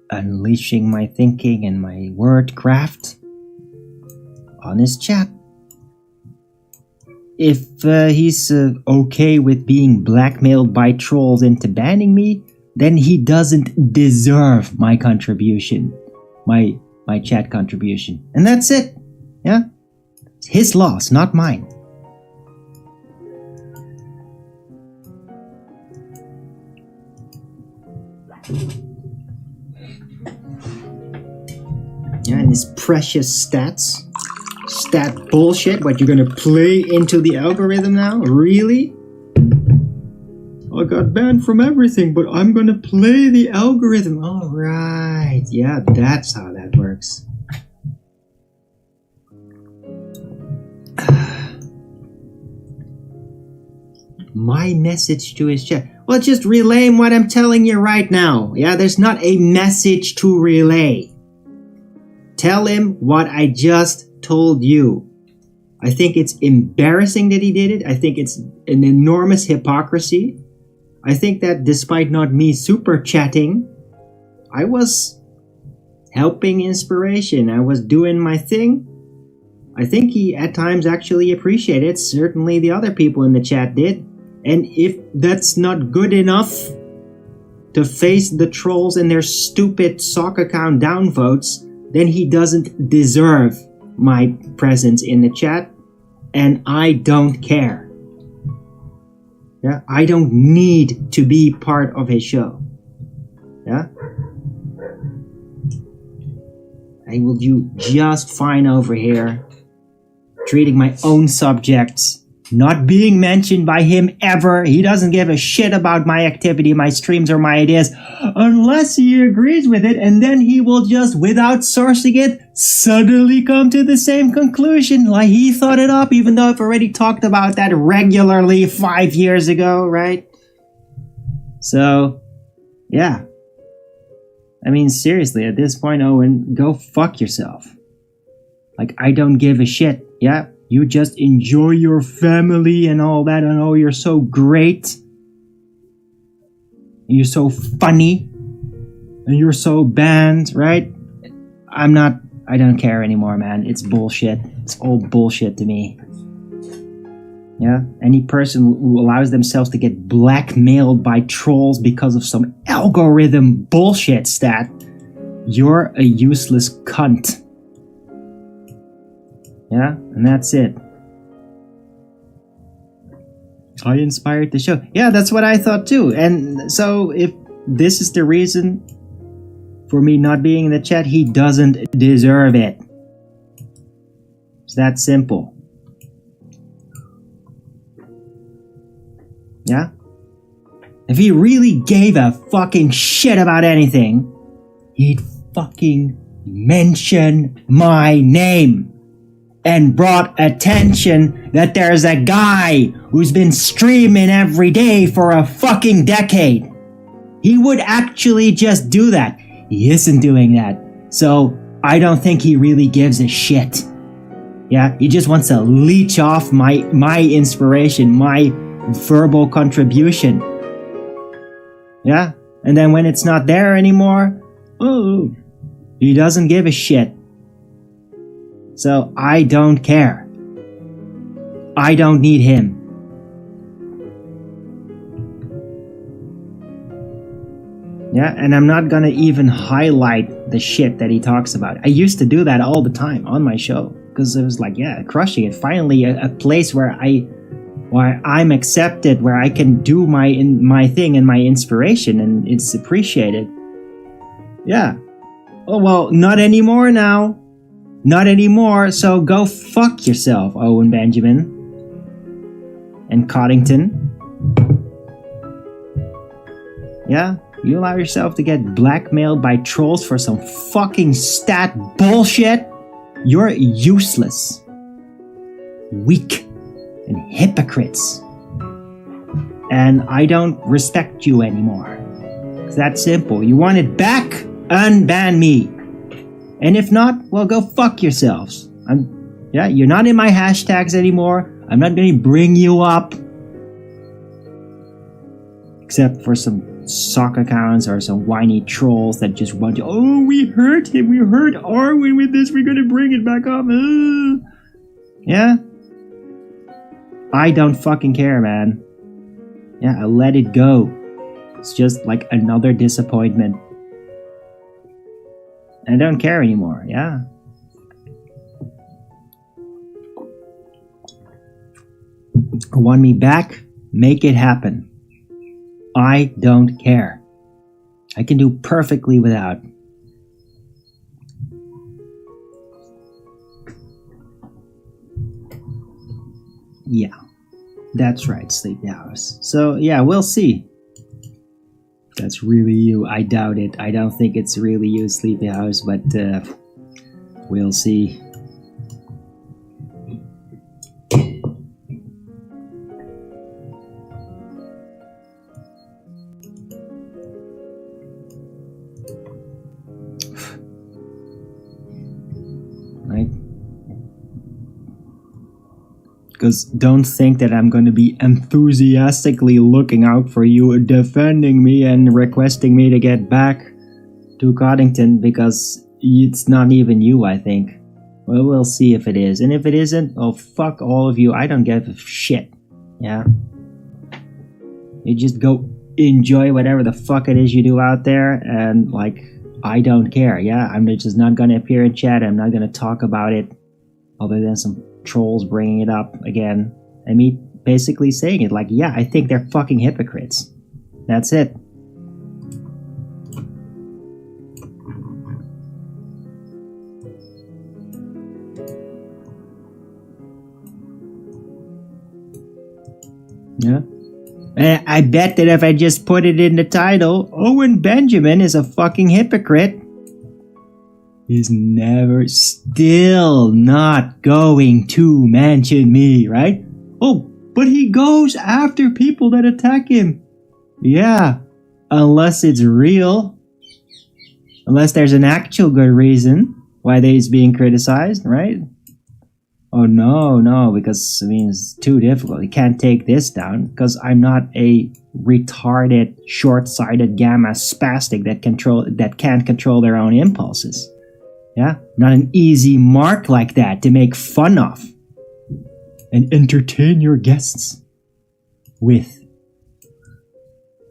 unleashing my thinking and my word craft on his chat. If he's okay with being blackmailed by trolls into banning me, then he doesn't deserve my contribution. My chat contribution. And that's it. Yeah? It's his loss, not mine. Yeah, and his precious stats. Stat bullshit, what you're gonna play into the algorithm now? Really? I got banned from everything, but I'm gonna play the algorithm. Alright, yeah, that's how that works. My message to his chat. Well, just relay what I'm telling you right now. Yeah, there's not a message to relay. Tell him what I just told you. I think it's embarrassing that he did it. I think it's an enormous hypocrisy. I think that despite not me super chatting, I was helping inspiration. I was doing my thing. I think he at times actually appreciated it. Certainly the other people in the chat did. And if that's not good enough to face the trolls and their stupid sock account downvotes, then he doesn't deserve my presence in the chat. And I don't care. Yeah, I don't need to be part of his show. Yeah? I will do just fine over here, treating my own subjects, not being mentioned by him ever. He doesn't give a shit about my activity, my streams, or my ideas, unless he agrees with it, and then he will just, without sourcing it, suddenly come to the same conclusion, like he thought it up, even though I've already talked about that regularly 5 years ago, right? So, yeah. I mean, seriously, at this point, Owen, go fuck yourself. Like, I don't give a shit, yeah? You just enjoy your family and all that, and oh, you're so great. And you're so funny. And you're so banned, right? I don't care anymore, man. It's bullshit. It's all bullshit to me. Yeah? Any person who allows themselves to get blackmailed by trolls because of some algorithm bullshit stat, you're a useless cunt. Yeah? And that's it. I inspired the show. Yeah, that's what I thought too. And so if this is the reason for me not being in the chat, he doesn't deserve it. It's that simple. Yeah? If he really gave a fucking shit about anything, he'd fucking mention my name and brought attention that there's a guy who's been streaming every day for a fucking decade. He would actually just do that. He isn't doing that. So I don't think he really gives a shit. Yeah, he just wants to leech off my inspiration, my verbal contribution. Yeah, and then when it's not there anymore, oh, he doesn't give a shit. So I don't care. I don't need him. Yeah, and I'm not gonna even highlight the shit that he talks about. I used to do that all the time on my show because it was like, yeah, crushing it. Finally, a place where I'm accepted, where I can do my thing and my inspiration, and it's appreciated. Yeah. Oh well, not anymore now. Not anymore, so go fuck yourself, Owen Benjamin. And Coddington. Yeah? You allow yourself to get blackmailed by trolls for some fucking stat bullshit? You're useless. Weak. And hypocrites. And I don't respect you anymore. It's that simple. You want it back? Unban me. And if not, well, go fuck yourselves. You're not in my hashtags anymore. I'm not going to bring you up. Except for some sock accounts or some whiny trolls that just want to, oh, we hurt him. We hurt Arwin with this. We're going to bring it back up. Yeah? I don't fucking care, man. Yeah, I let it go. It's just like another disappointment. I don't care anymore, yeah. Want me back? Make it happen. I don't care. I can do perfectly without. Yeah, that's right, Sleepy House. So, yeah, we'll see. That's really you. I doubt it. I don't think it's really you, Sleepy House, but we'll see. Right? Because don't think that I'm going to be enthusiastically looking out for you, defending me and requesting me to get back to Coddington, because it's not even you, I think. Well, we'll see if it is. And if it isn't, oh, fuck all of you. I don't give a shit. Yeah? You just go enjoy whatever the fuck it is you do out there, and, like, I don't care, yeah? I'm just not going to appear in chat. I'm not going to talk about it, other than some trolls bringing it up again, and me basically saying it like, yeah, I think they're fucking hypocrites. That's it. Yeah. And I bet that if I just put it in the title, Owen Benjamin is a fucking hypocrite, he's still not going to mention me, right? Oh, but he goes after people that attack him. Yeah, unless it's real. Unless there's an actual good reason why he's being criticized, right? Oh, no, because, I mean, it's too difficult. You can't take this down, because I'm not a retarded, short-sighted gamma spastic that can't control their own impulses. Yeah, not an easy mark like that to make fun of and entertain your guests with.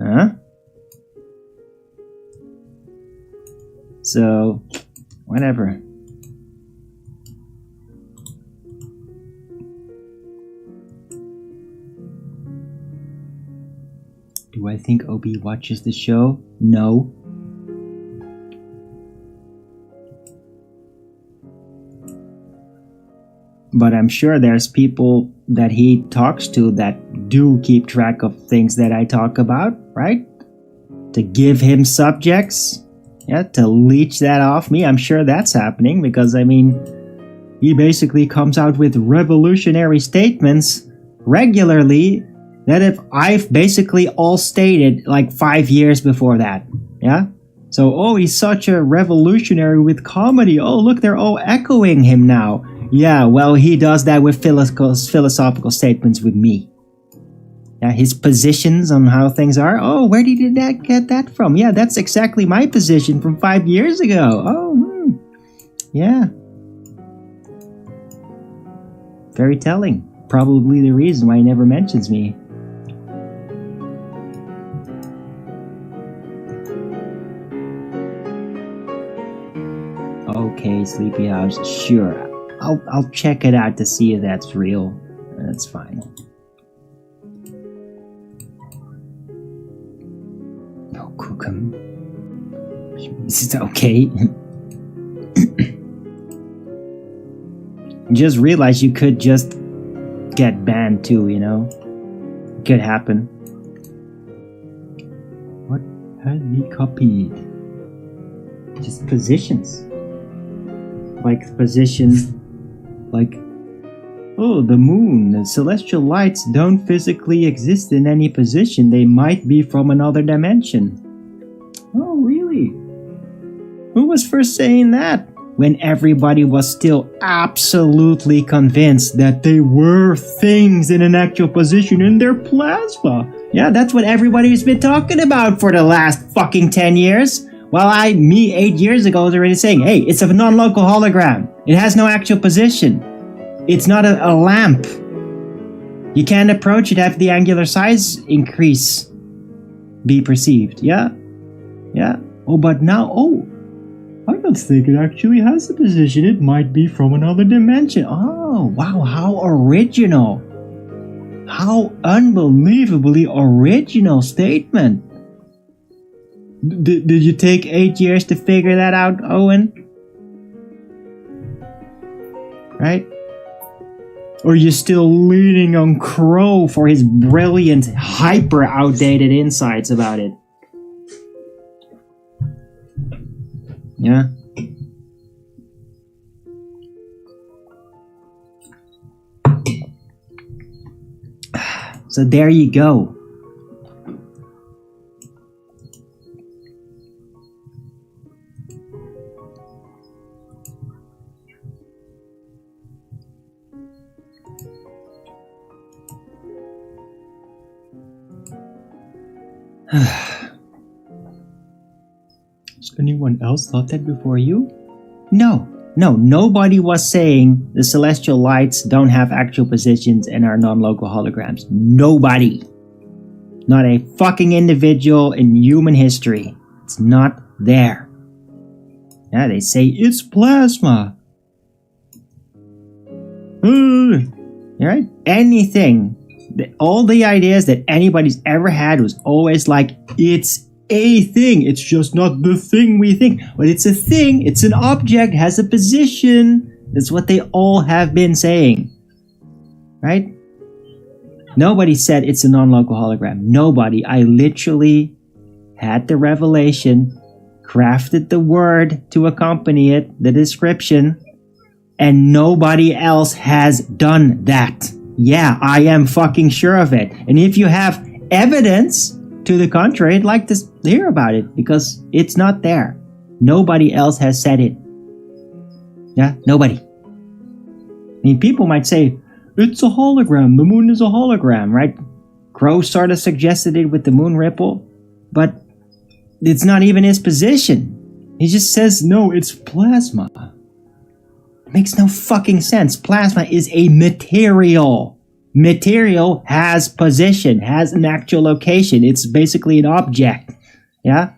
Huh? So, whatever. Do I think Obi watches the show? No. But I'm sure there's people that he talks to that do keep track of things that I talk about, right? To give him subjects, yeah, to leech that off me. I'm sure that's happening because, I mean, he basically comes out with revolutionary statements regularly that if I've basically all stated like 5 years before that, yeah? So, oh, he's such a revolutionary with comedy. Oh, look, they're all echoing him now. Yeah, well, he does that with philosophical statements with me. Yeah, his positions on how things are. Oh, where did he get that from? Yeah, that's exactly my position from 5 years ago. Oh, yeah. Very telling. Probably the reason why he never mentions me. Okay, Sleepy House, sure. I'll check it out to see if that's real. That's fine. No, Cookum. This is okay. Just realize you could just get banned too, you know? It could happen. What had we copied? Just positions. Like position. Like, oh, the moon, the celestial lights don't physically exist in any position. They might be from another dimension. Oh, really? Who was first saying that? When everybody was still absolutely convinced that they were things in an actual position in their plasma. Yeah, that's what everybody's been talking about for the last fucking 10 years. Well, me 8 years ago was already saying, hey, it's a non-local hologram. It has no actual position. It's not a lamp. You can't approach it after the angular size increase be perceived. Yeah? Yeah. Oh, but now, I don't think it actually has a position. It might be from another dimension. Oh, wow, how original. How unbelievably original statement. Did you take 8 years to figure that out, Owen? Right? Or are you still leaning on Crow for his brilliant, hyper-outdated insights about it? Yeah? So there you go. Has anyone else thought that before you? No, nobody was saying the celestial lights don't have actual positions and are non-local holograms. Nobody. Not a fucking individual in human history. It's not there. Yeah, they say it's plasma. Right? Anything. All the ideas that anybody's ever had was always like, it's a thing. It's just not the thing we think. But it's a thing. It's an object. Has a position. That's what they all have been saying. Right? Nobody said it's a non-local hologram. Nobody. I literally had the revelation, crafted the word to accompany it, the description, and nobody else has done that. Yeah, I am fucking sure of it. And if you have evidence to the contrary, I'd like to hear about it because it's not there. Nobody else has said it. Yeah, nobody. I mean, people might say, it's a hologram. The moon is a hologram, right? Crow sort of suggested it with the moon ripple, but it's not even his position. He just says, no, it's plasma. It makes no fucking sense. Plasma is a material. Material has position, has an actual location. It's basically an object. Yeah?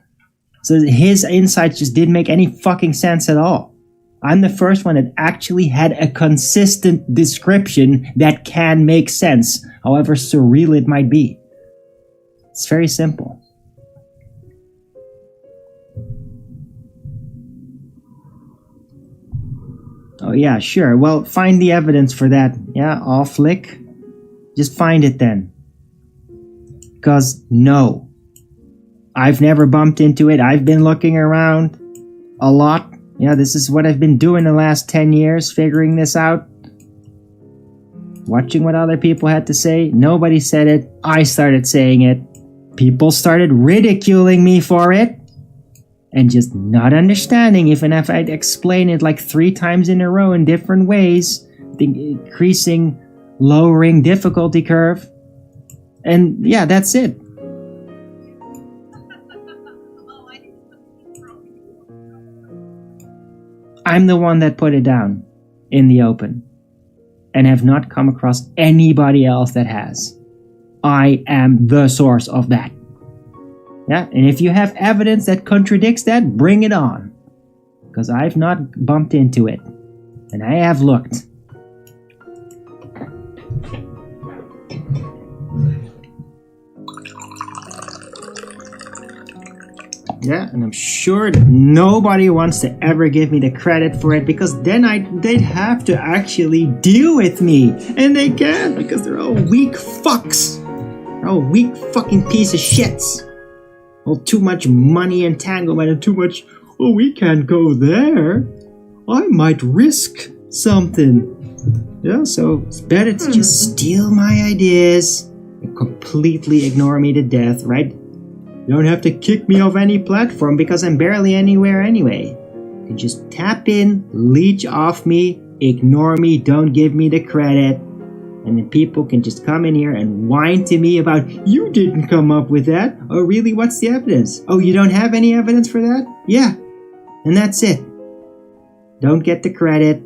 So his insights just didn't make any fucking sense at all. I'm the first one that actually had a consistent description that can make sense, however surreal it might be. It's very simple. Oh yeah, sure. Well, find the evidence for that. Yeah, I'll flick. Just find it then. Because no. I've never bumped into it. I've been looking around a lot. Yeah, this is what I've been doing the last 10 years, figuring this out. Watching what other people had to say. Nobody said it. I started saying it. People started ridiculing me for it. And just not understanding, even if I'd explain it like 3 times in a row in different ways, the increasing, lowering difficulty curve. And yeah, that's it. I'm the one that put it down in the open and have not come across anybody else that has. I am the source of that. Yeah, and if you have evidence that contradicts that, bring it on. Because I've not bumped into it. And I have looked. Yeah, and I'm sure that nobody wants to ever give me the credit for it, because then they'd have to actually deal with me. And they can't, because they're all weak fucks. They're all weak fucking piece of shits. Well, too much money entanglement and too much, oh, we can't go there. I might risk something. Yeah, so it's better to just steal my ideas and completely ignore me to death, right? You don't have to kick me off any platform because I'm barely anywhere anyway. You can just tap in, leech off me, ignore me, don't give me the credit. And then people can just come in here and whine to me about, you didn't come up with that. Oh, really? What's the evidence? Oh, you don't have any evidence for that? Yeah. And that's it. Don't get the credit.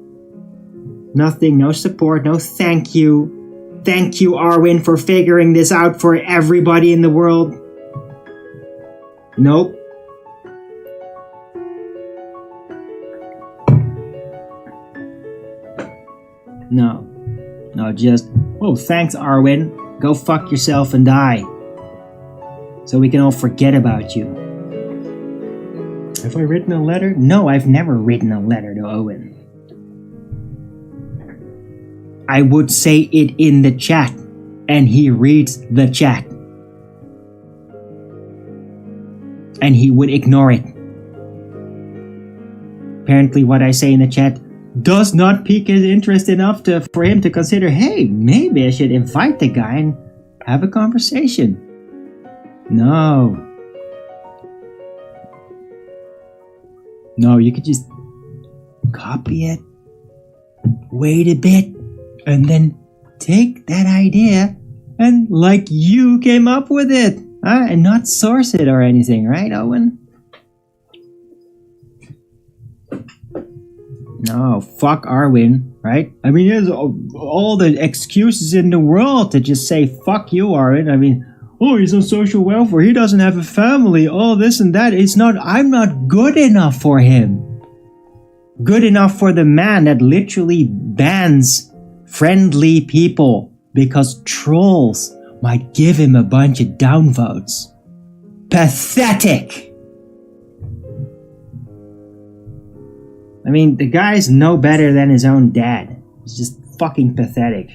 Nothing, no support, no thank you. Thank you, Arwin, for figuring this out for everybody in the world. Nope. No. No, just, oh, thanks, Arwin. Go fuck yourself and die. So we can all forget about you. Have I written a letter? No, I've never written a letter to Owen. I would say it in the chat, and he reads the chat. And he would ignore it. Apparently what I say in the chat does not pique his interest enough for him to consider, hey, maybe I should invite the guy and have a conversation. No. No, you could just copy it, wait a bit, and then take that idea and like you came up with it, and not source it or anything, right, Owen? No, fuck Arwin, right? I mean, there's all the excuses in the world to just say, fuck you, Arwin. I mean, oh, he's on social welfare, he doesn't have a family, all this and that. I'm not good enough for him. Good enough for the man that literally bans friendly people because trolls might give him a bunch of downvotes. Pathetic! I mean, the guy's no better than his own dad. It's just fucking pathetic.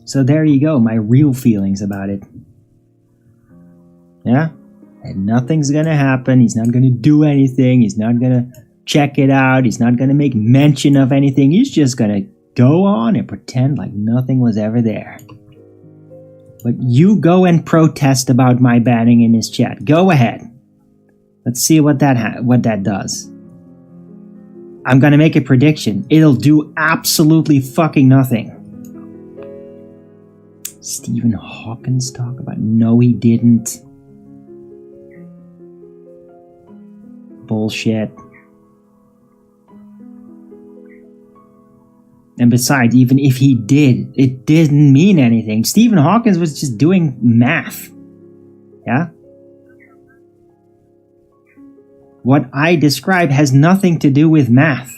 So there you go, my real feelings about it. Yeah? And nothing's gonna happen, he's not gonna do anything, he's not gonna check it out, he's not gonna make mention of anything, he's just gonna go on and pretend like nothing was ever there. But you go and protest about my banning in his chat. Go ahead. Let's see what that does. I'm gonna make a prediction. It'll do absolutely fucking nothing. Stephen Hawkins talk about... No, he didn't. Bullshit. And besides, even if he did, it didn't mean anything. Stephen Hawkins was just doing math. Yeah? What I described has nothing to do with math.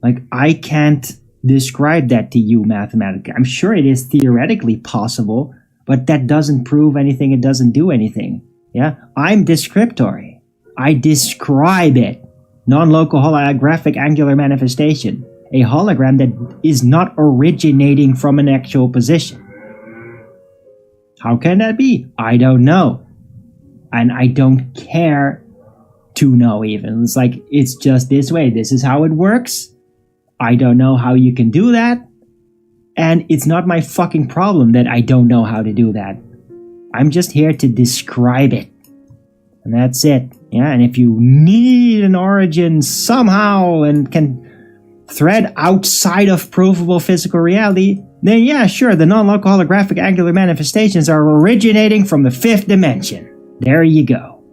Like, I can't describe that to you mathematically. I'm sure it is theoretically possible, but that doesn't prove anything. It doesn't do anything. Yeah? I'm descriptory. I describe it. Non-local holographic angular manifestation. A hologram that is not originating from an actual position. How can that be? I don't know. And I don't care to know even. It's like, it's just this way. This is how it works. I don't know how you can do that. And it's not my fucking problem that I don't know how to do that. I'm just here to describe it. And that's it. Yeah, and if you need an origin somehow and can thread outside of provable physical reality, then yeah, sure, the non-local holographic angular manifestations are originating from the 5th dimension. There you go.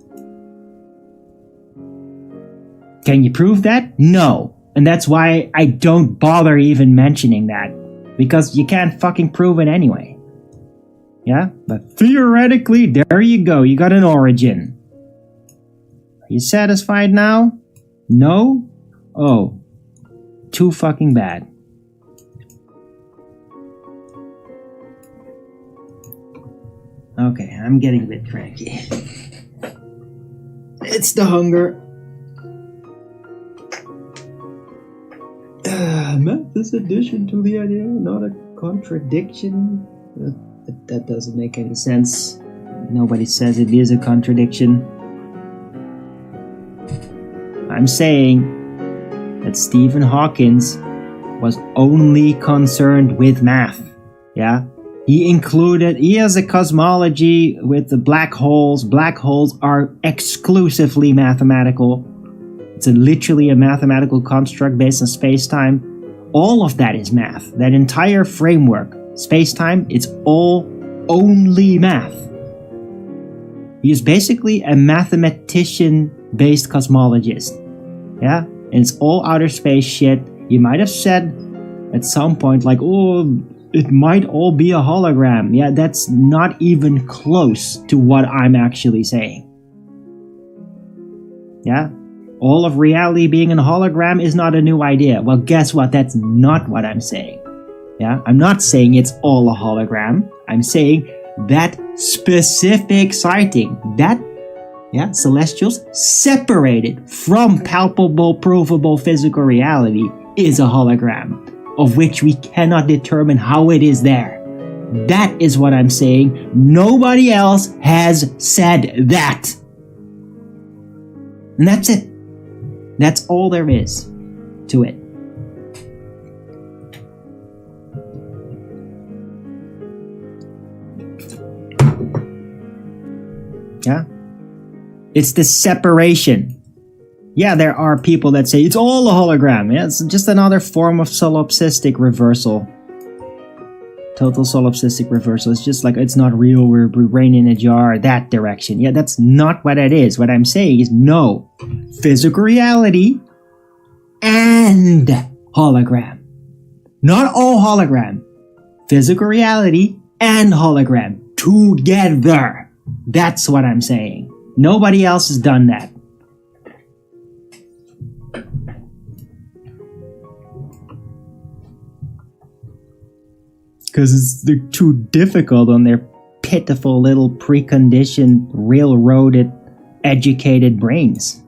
Can you prove that? No. And that's why I don't bother even mentioning that. Because you can't fucking prove it anyway. Yeah? But theoretically, there you go. You got an origin. Are you satisfied now? No? Oh. Too fucking bad. Okay, I'm getting a bit cranky. It's the hunger. Math is addition to the idea, not a contradiction. That doesn't make any sense. Nobody says it is a contradiction. I'm saying that Stephen Hawkins was only concerned with math. Yeah? He has a cosmology with the black holes. Black holes are exclusively mathematical. It's literally a mathematical construct based on space-time. All of that is math. That entire framework, space-time, it's all only math. He is basically a mathematician-based cosmologist. Yeah? And it's all outer space shit. He might have said at some point, like, oh, it might all be a hologram. Yeah, that's not even close to what I'm actually saying. Yeah? All of reality being a hologram is not a new idea. Well, guess what? That's not what I'm saying. Yeah? I'm not saying it's all a hologram. I'm saying that specific sighting, that, yeah, celestials separated from palpable, provable physical reality is a hologram, of which we cannot determine how it is there. That is what I'm saying. Nobody else has said that. And that's it. That's all there is to it. Yeah? It's the separation. Yeah, there are people that say it's all a hologram. Yeah, it's just another form of solipsistic reversal. Total solipsistic reversal. It's just like, it's not real, we're brain in a jar, that direction. Yeah, that's not what it is. What I'm saying is, no. Physical reality and hologram. Not all hologram. Physical reality and hologram. Together. That's what I'm saying. Nobody else has done that. Because they're too difficult on their pitiful little preconditioned, railroaded, educated brains.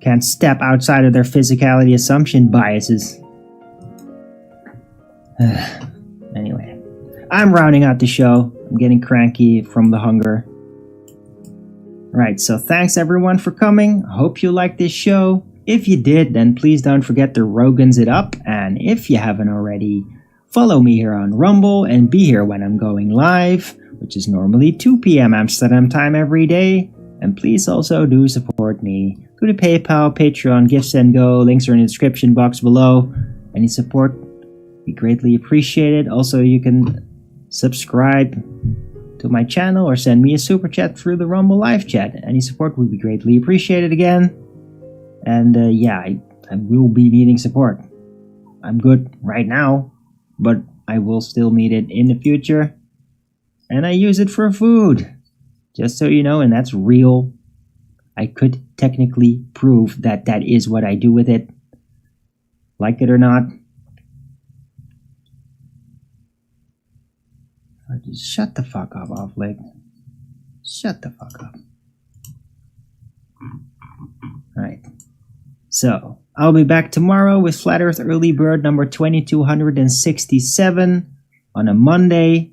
Can't step outside of their physicality assumption biases. Anyway, I'm rounding out the show. I'm getting cranky from the hunger. Right, so thanks everyone for coming. Hope you liked this show. If you did, then please don't forget to Rogan's it up. And if you haven't already, follow me here on Rumble and be here when I'm going live, which is normally 2 p.m. Amsterdam time every day. And please also do support support me through the PayPal, Patreon, Gifts and Go. Links are in the description box below. Any support would be greatly appreciated. Also, you can subscribe to my channel or send me a super chat through the Rumble live chat. Any support would be greatly appreciated again. And yeah, I will be needing support. I'm good right now, but I will still need it in the future. And I use it for food, just so you know, and that's real. I could technically prove that that is what I do with it. Like it or not. Just shut the fuck up, Offleg. Shut the fuck up. Alright. So, I'll be back tomorrow with Flat Earth Early Bird number 2267 on a Monday.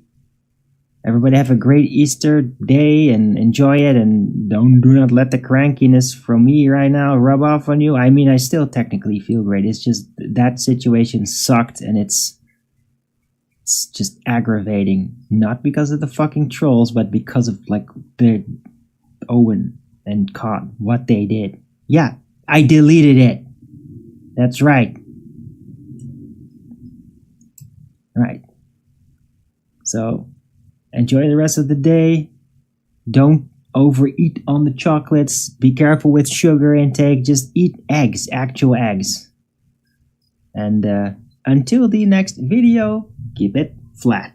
Everybody have a great Easter day and enjoy it, and do not let the crankiness from me right now rub off on you. I mean, I still technically feel great. It's just that situation sucked, and it's just aggravating. Not because of the fucking trolls, but because of like the Owen and Cod, what they did. Yeah, I deleted it. That's right. Right. So, enjoy the rest of the day. Don't overeat on the chocolates. Be careful with sugar intake. Just eat eggs, actual eggs. And until the next video, keep it flat.